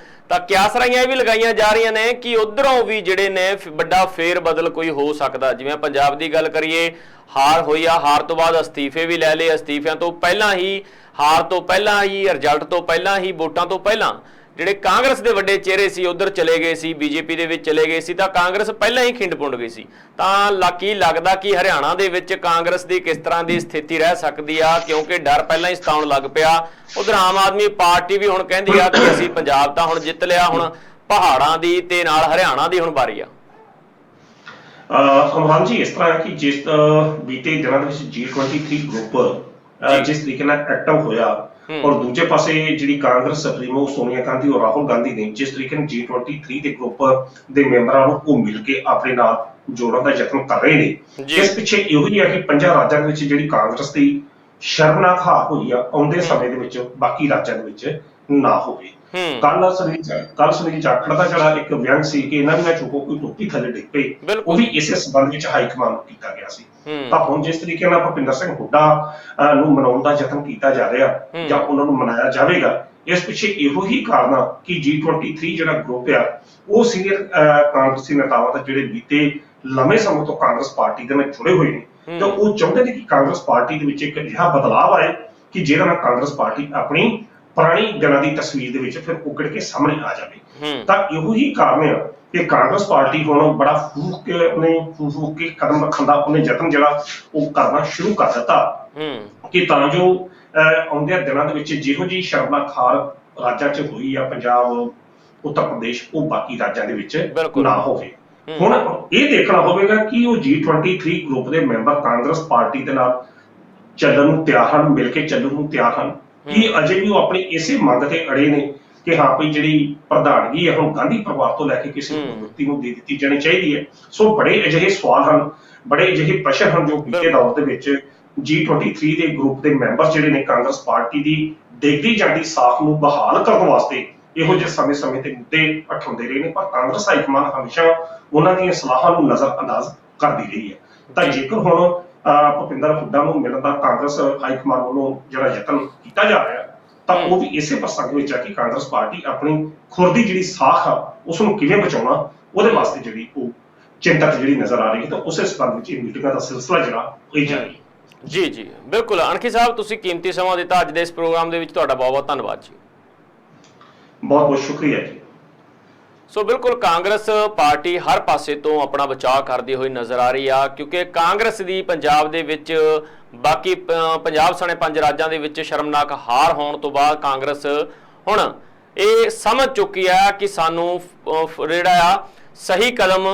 ਤਾਂ ਕਿਆਸਰਾਈਆਂ ਇਹ ਵੀ ਲਗਾਈਆਂ ਜਾ ਰਹੀਆਂ ਨੇ ਕਿ ਉਧਰੋਂ ਵੀ ਜਿਹੜੇ ਨੇ ਵੱਡਾ ਫੇਰ ਬਦਲ ਕੋਈ ਹੋ ਸਕਦਾ। ਜਿਵੇਂ ਪੰਜਾਬ ਦੀ ਗੱਲ ਕਰੀਏ, ਹਾਰ ਹੋਈ ਆ, ਹਾਰ ਤੋਂ ਬਾਅਦ ਅਸਤੀਫੇ ਵੀ ਲੈ ਲਏ, ਅਸਤੀਫਿਆਂ ਤੋਂ ਪਹਿਲਾਂ ਹੀ, ਹਾਰ ਤੋਂ ਪਹਿਲਾਂ ਹੀ, ਰਿਜ਼ਲਟ ਤੋਂ ਪਹਿਲਾਂ ਹੀ, ਵੋਟਾਂ ਤੋਂ ਪਹਿਲਾਂ ਜਿਹੜੇ ਕਾਂਗਰਸ ਦੇ ਵੱਡੇ ਚਿਹਰੇ ਸੀ ਉਧਰ ਚਲੇ ਗਏ ਸੀ, ਬੀਜੇਪੀ ਦੇ ਵਿੱਚ ਚਲੇ ਗਏ ਸੀ, ਤਾਂ ਕਾਂਗਰਸ ਪਹਿਲਾਂ ਹੀ ਖਿੰਡ ਪੁੰਡ ਗਈ ਸੀ। ਤਾਂ ਕੀ ਲੱਗਦਾ ਕਿ ਹਰਿਆਣਾ ਦੇ ਵਿੱਚ ਕਾਂਗਰਸ ਦੀ ਕਿਸ ਤਰ੍ਹਾਂ ਦੀ ਸਥਿਤੀ ਰਹਿ ਸਕਦੀ ਆ, ਕਿਉਂਕਿ ਡਰ ਪਹਿਲਾਂ ਹੀ ਸਤਾਉਣ ਲੱਗ ਪਿਆ। ਉਧਰ ਆਮ ਆਦਮੀ ਪਾਰਟੀ ਵੀ ਹੁਣ ਕਹਿੰਦੀ ਆ ਕਿ ਅਸੀਂ ਪੰਜਾਬ ਤਾਂ ਹੁਣ ਜਿੱਤ ਲਿਆ, ਹੁਣ ਪਹਾੜਾਂ ਦੀ ਤੇ ਨਾਲ ਹਰਿਆਣਾ ਦੀ ਹੁਣ ਵਾਰੀ ਆ। ਅਮਰਾਨ ਜੀ, ਇਸ ਤਰ੍ਹਾਂ ਹੈ ਕਿ ਜਿਸ ਬੀਤੇ ਦਿਨਾਂ ਦੇ ਵਿੱਚ G23 ਗਰੁੱਪ ਜਿਸ ਤਰੀਕੇ ਨਾਲ ਐਕਟਿਵ ਹੋਇਆ, ਔਰ ਦੂਜੇ ਪਾਸੇ ਜਿਹੜੀ ਕਾਂਗਰਸ ਸੁਪਰੀਮੋ ਸੋਨੀਆ ਗਾਂਧੀ ਔਰ ਰਾਹੁਲ ਗਾਂਧੀ ਨੇ ਜਿਸ ਤਰੀਕੇ ਨਾਲ G23 ਦੇ ਗਰੁੱਪ ਦੇ ਮੈਂਬਰਾਂ ਨੂੰ ਉਹ ਮਿਲ ਕੇ ਆਪਣੇ ਨਾਲ ਜੋੜਨ ਦਾ ਯਤਨ ਕਰ ਰਹੇ ਨੇ, ਇਸ ਪਿੱਛੇ ਇਹੋ ਹੀ ਹੈ ਕਿ 50 ਰਾਜਾਂ ਦੇ ਵਿੱਚ ਜਿਹੜੀ ਕਾਂਗਰਸ ਦੀ ਸ਼ਰਮਨਾਕ ਹਾਰ ਹੋਈ ਆ, ਆਉਂਦੇ ਸਮੇਂ ਦੇ ਵਿੱਚ ਬਾਕੀ ਰਾਜਾਂ ਦੇ ਵਿੱਚ ਨਾ ਹੋਵੇ। ਕੱਲ ਸੁਨੀਲ ਜਾਖੜ ਦਾ ਜਿਹੜਾ ਇੱਕ ਵਿਅੰਗ ਸੀ ਕਿ ਇਹਨਾਂ ਨੂੰ ਚੁੱਕੋ ਕੋਈ ਟੋਪੀ ਥੱਲੇ ਡਿੱਗ ਪਈ, ਉਹ ਵੀ ਇਸੇ ਸੰਬੰਧ ਵਿੱਚ ਹਾਈਕਮਾਨ ਨੂੰ ਕੀਤਾ ਗਿਆ ਸੀ। ਤਾਂ ਹੁਣ ਜਿਸ ਤਰੀਕੇ ਨਾਲ ਭੁਪਿੰਦਰ ਸਿੰਘ ਹੁੱਡਾ ਨੂੰ ਮਨਾਉਣ ਦਾ ਯਤਨ ਕੀਤਾ ਜਾ ਰਿਹਾ ਜਾਂ ਉਹਨਾਂ ਨੂੰ ਮਨਾਇਆ ਜਾਵੇਗਾ, ਇਸ ਪਿੱਛੇ ਇਹੋ ਹੀ ਕਾਰਨ ਆ ਕਿ G23 ਜਿਹੜਾ ਗਰੁੱਪ ਆ, ਉਹ ਸੀਨੀਅਰ ਕਾਂਗਰਸੀ ਨੇਤਾਵਾਂ ਦਾ ਜਿਹੜੇ ਬੀਤੇ ਲੰਮੇ ਸਮੇਂ ਤੋਂ ਕਾਂਗਰਸ ਪਾਰਟੀ ਦੇ ਨਾਲ ਜੁੜੇ ਹੋਏ ਨੇ, ਤਾਂ ਉਹ ਚਾਹੁੰਦੇ ਨੇ ਕਿ ਕਾਂਗਰਸ ਪਾਰਟੀ ਦੇ ਵਿੱਚ ਇੱਕ ਅਜਿਹਾ ਬਦਲਾਅ ਆਏ ਕਿ ਜਿਹਦੇ ਨਾਲ ਕਾਂਗਰਸ ਪਾਰਟੀ ਆਪਣੀ ਪੁਰਾਣੀ ਦਿਨਾਂ ਦੀ ਤਸਵੀਰ ਦੇ ਵਿੱਚ ਫਿਰ ਉਗੜ ਕੇ ਸਾਹਮਣੇ ਆ ਜਾਵੇ। ਤਾਂ ਇਹੋ ਹੀ ਕਾਰਨ ਆ ਕਿ ਕਾਂਗਰਸ ਪਾਰਟੀ ਹੁਣ ਬੜਾ ਫੂਕ ਕੇ ਕਦਮ ਰੱਖਣ ਦਾ ਉਹਨੇ ਯਤਨ ਜਿਹੜਾ ਉਹ ਕਰਨਾ ਸ਼ੁਰੂ ਕਰ ਦਿੱਤਾ ਕਿ ਤਾਂ ਜੋ ਆਉਂਦੇ ਦਿਨਾਂ ਦੇ ਵਿੱਚ ਜਿਹੋ ਜਿਹੀ ਸ਼ਰਮਨਾਕ ਹਾਰ ਰਾਜਾਂ 'ਚ ਹੋਈ ਆ, ਪੰਜਾਬ, ਉੱਤਰ ਪ੍ਰਦੇਸ਼, ਉਹ ਬਾਕੀ ਰਾਜਾਂ ਦੇ ਵਿੱਚ ਨਾ ਹੋਵੇ। ਹੁਣ ਇਹ ਦੇਖਣਾ ਹੋਵੇਗਾ ਕਿ ਉਹ G23 ਗਰੁੱਪ ਦੇ ਮੈਂਬਰ ਕਾਂਗਰਸ ਪਾਰਟੀ ਦੇ ਨਾਲ ਚੱਲਣ ਨੂੰ ਤਿਆਰ ਹਨ, ਮਿਲ ਕੇ ਚੱਲਣ ਨੂੰ ਤਿਆਰ ਹਨ, ਕਿ ਅਜੇ ਵੀ ਉਹ ਆਪਣੀ ਇਸੇ ਮੰਗ ਤੇ ਅੜੇ ਨੇ ਕਿ ਹਾਂ ਭਈ ਜਿਹੜੀ ਪ੍ਰਧਾਨਗੀ ਹੈ ਹੁਣ ਗਾਂਧੀ ਪਰਿਵਾਰ ਤੋਂ ਲੈ ਕੇ ਕਿਸੇ ਵਿਅਕਤੀ ਨੂੰ ਦੇ ਦਿੱਤੀ ਜਾਣੀ ਚਾਹੀਦੀ ਹੈ। ਸੋ ਬੜੇ ਅਜਿਹੇ ਸਵਾਲ ਹਨ, ਬੜੇ ਅਜਿਹੇ ਪ੍ਰਸ਼ਨ ਹਨ ਜੋ ਬੀਤੇ ਦੌਰ ਦੇ ਵਿੱਚ G23 ਦੇ ਗਰੁੱਪ ਦੇ ਮੈਂਬਰ ਜਿਹੜੇ ਨੇ ਕਾਂਗਰਸ ਪਾਰਟੀ ਦੀ ਡਿੱਗਦੀ ਜਾਂਦੀ ਸਾਖ ਨੂੰ ਬਹਾਲ ਕਰਨ ਵਾਸਤੇ ਇਹੋ ਜਿਹੇ ਸਮੇਂ ਤੇ ਮੁੱਦੇ ਉਠਾਉਂਦੇ ਰਹੇ ਨੇ, ਪਰ ਕਾਂਗਰਸ ਹਾਈਕਮਾਨ ਹਮੇਸ਼ਾ ਉਹਨਾਂ ਦੀਆਂ ਸਲਾਹਾਂ ਨੂੰ ਨਜ਼ਰ ਅੰਦਾਜ਼ ਕਰਦੀ ਰਹੀ ਹੈ। ਤਾਂ ਜੇਕਰ ਹੁਣ ਭੁਪਿੰਦਰ ਹੁੱਡਾ ਨੂੰ ਮਿਲਣ ਦਾ ਕਾਂਗਰਸ ਹਾਈਕਮਾਨ ਵੱਲੋਂ ਜਿਹੜਾ ਯਤਨ ਕੀਤਾ ਜਾ ਰਿਹਾ, ਤਾਂ ਉਹ ਵੀ ਇਸੇ ਪ੍ਰਸੰਗ ਵਿੱਚ ਆ ਕਿ ਕਾਂਗਰਸ ਪਾਰਟੀ ਆਪਣੀ ਖੁਰਦੀ ਜਿਹੜੀ ਸਾਖ ਆ ਉਸ ਨੂੰ ਕਿਵੇਂ ਬਚਾਉਣਾ, ਉਹਦੇ ਵਾਸਤੇ ਜਿਹੜੀ ਉਹ ਚਿੰਤਕ ਜਿਹੜੀ ਨਜ਼ਰ ਆ ਰਹੀ ਹੈ। ਤਾਂ ਉਸੇ ਸੰਬੰਧ ਵਿੱਚ ਇਹ ਮੀਟਿੰਗਾਂ ਦਾ ਸਿਲਸਿਲਾ ਜਿਹੜਾ ਇਹ ਜਾਰੀ ਹੈ। ਜੀ ਬਿਲਕੁਲ। ਅਣਖੀ ਸਾਹਿਬ, ਤੁਸੀਂ ਕੀਮਤੀ ਸਮਾਂ ਦਿੱਤਾ ਅੱਜ ਦੇ ਇਸ ਪ੍ਰੋਗਰਾਮ ਦੇ ਵਿੱਚ, ਤੁਹਾਡਾ ਬਹੁਤ ਬਹੁਤ ਧੰਨਵਾਦ ਜੀ। ਬਹੁਤ ਬਹੁਤ ਸ਼ੁਕਰੀਆ ਜੀ। ਸੋ ਬਿਲਕੁਲ, ਕਾਂਗਰਸ ਪਾਰਟੀ ਹਰ ਪਾਸੇ ਤੋਂ ਆਪਣਾ ਬਚਾਅ ਕਰਦੀ ਹੋਈ ਨਜ਼ਰ ਆ ਰਹੀ ਆ, ਕਿਉਂਕਿ ਕਾਂਗਰਸ ਦੀ ਪੰਜਾਬ ਦੇ ਵਿੱਚ ਬਾਕੀ ਪੰਜਾਬ ਸਣੇ 5 ਰਾਜਾਂ ਦੇ ਵਿੱਚ ਸ਼ਰਮਨਾਕ ਹਾਰ ਹੋਣ ਤੋਂ ਬਾਅਦ ਕਾਂਗਰਸ ਹੁਣ ਇਹ ਸਮਝ ਚੁੱਕੀ ਆ ਕਿ ਸਾਨੂੰ ਜਿਹੜਾ ਆ ਸਹੀ ਕਦਮ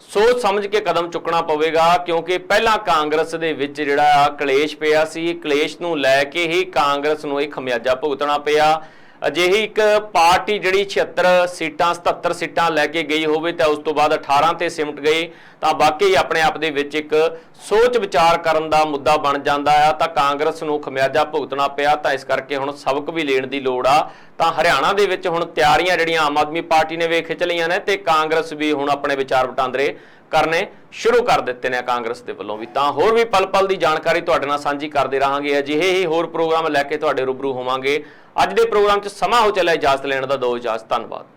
ਸੋਚ ਸਮਝ ਕੇ ਕਦਮ ਚੁੱਕਣਾ ਪਵੇਗਾ, ਕਿਉਂਕਿ ਪਹਿਲਾਂ ਕਾਂਗਰਸ ਦੇ ਵਿੱਚ ਜਿਹੜਾ ਆ ਕਲੇਸ਼ ਪਿਆ ਸੀ, ਕਲੇਸ਼ ਨੂੰ ਲੈ ਕੇ ਹੀ ਕਾਂਗਰਸ ਨੂੰ ਇਹ ਖਮਿਆਜਾ ਭੁਗਤਣਾ ਪਿਆ। ਅਜਿਹੀ ਇੱਕ ਪਾਰਟੀ ਜਿਹੜੀ 76 ਸੀਟਾਂ 77 ਸੀਟਾਂ ਲੈ ਕੇ ਗਈ ਹੋਵੇ ਤਾਂ ਉਸ ਤੋਂ ਬਾਅਦ 18 ਤੇ ਸਿਮਟ ਗਈ, ਤਾਂ ਵਾਕਈ ਆਪਣੇ ਆਪ ਦੇ ਵਿੱਚ ਇੱਕ ਸੋਚ ਵਿਚਾਰ ਕਰਨ ਦਾ ਮੁੱਦਾ ਬਣ ਜਾਂਦਾ ਆ। ਤਾਂ ਕਾਂਗਰਸ ਨੂੰ ਖਮਿਆਜਾ ਭੁਗਤਣਾ ਪਿਆ, ਤਾਂ ਇਸ ਕਰਕੇ ਹੁਣ ਸਬਕ ਵੀ ਲੈਣ ਦੀ ਲੋੜ ਆ। ਤਾਂ ਹਰਿਆਣਾ ਦੇ ਵਿੱਚ ਹੁਣ ਤਿਆਰੀਆਂ ਜਿਹੜੀਆਂ ਆਮ ਆਦਮੀ ਪਾਰਟੀ ਨੇ ਖਿੱਚ ਲਈਆਂ ਨੇ ਤੇ ਕਾਂਗਰਸ ਵੀ ਹੁਣ ਆਪਣੇ ਵਿਚਾਰ ਵਟਾਂਦਰੇ ਕਰਨੇ ਸ਼ੁਰੂ ਕਰ ਦਿੱਤੇ ਨੇ ਕਾਂਗਰਸ ਦੇ ਵੱਲੋਂ ਵੀ। ਤਾਂ ਹੋਰ ਵੀ ਪਲ ਪਲ ਦੀ ਜਾਣਕਾਰੀ ਤੁਹਾਡੇ ਨਾਲ ਸਾਂਝੀ ਕਰਦੇ ਰਹਾਂਗੇ। ਅਜਿਹੇ ਹੀ ਹੋਰ ਪ੍ਰੋਗਰਾਮ ਲੈ ਕੇ ਤੁਹਾਡੇ ਰੂਬਰੂ ਹੋਵਾਂਗੇ। ਅੱਜ ਦੇ ਪ੍ਰੋਗਰਾਮ 'ਚ ਸਮਾਂ ਹੋ ਚੱਲਿਆ ਇਜਾਜ਼ਤ ਲੈਣ ਦਾ। ਦਿਓ ਇਜਾਜ਼ਤ। ਧੰਨਵਾਦ।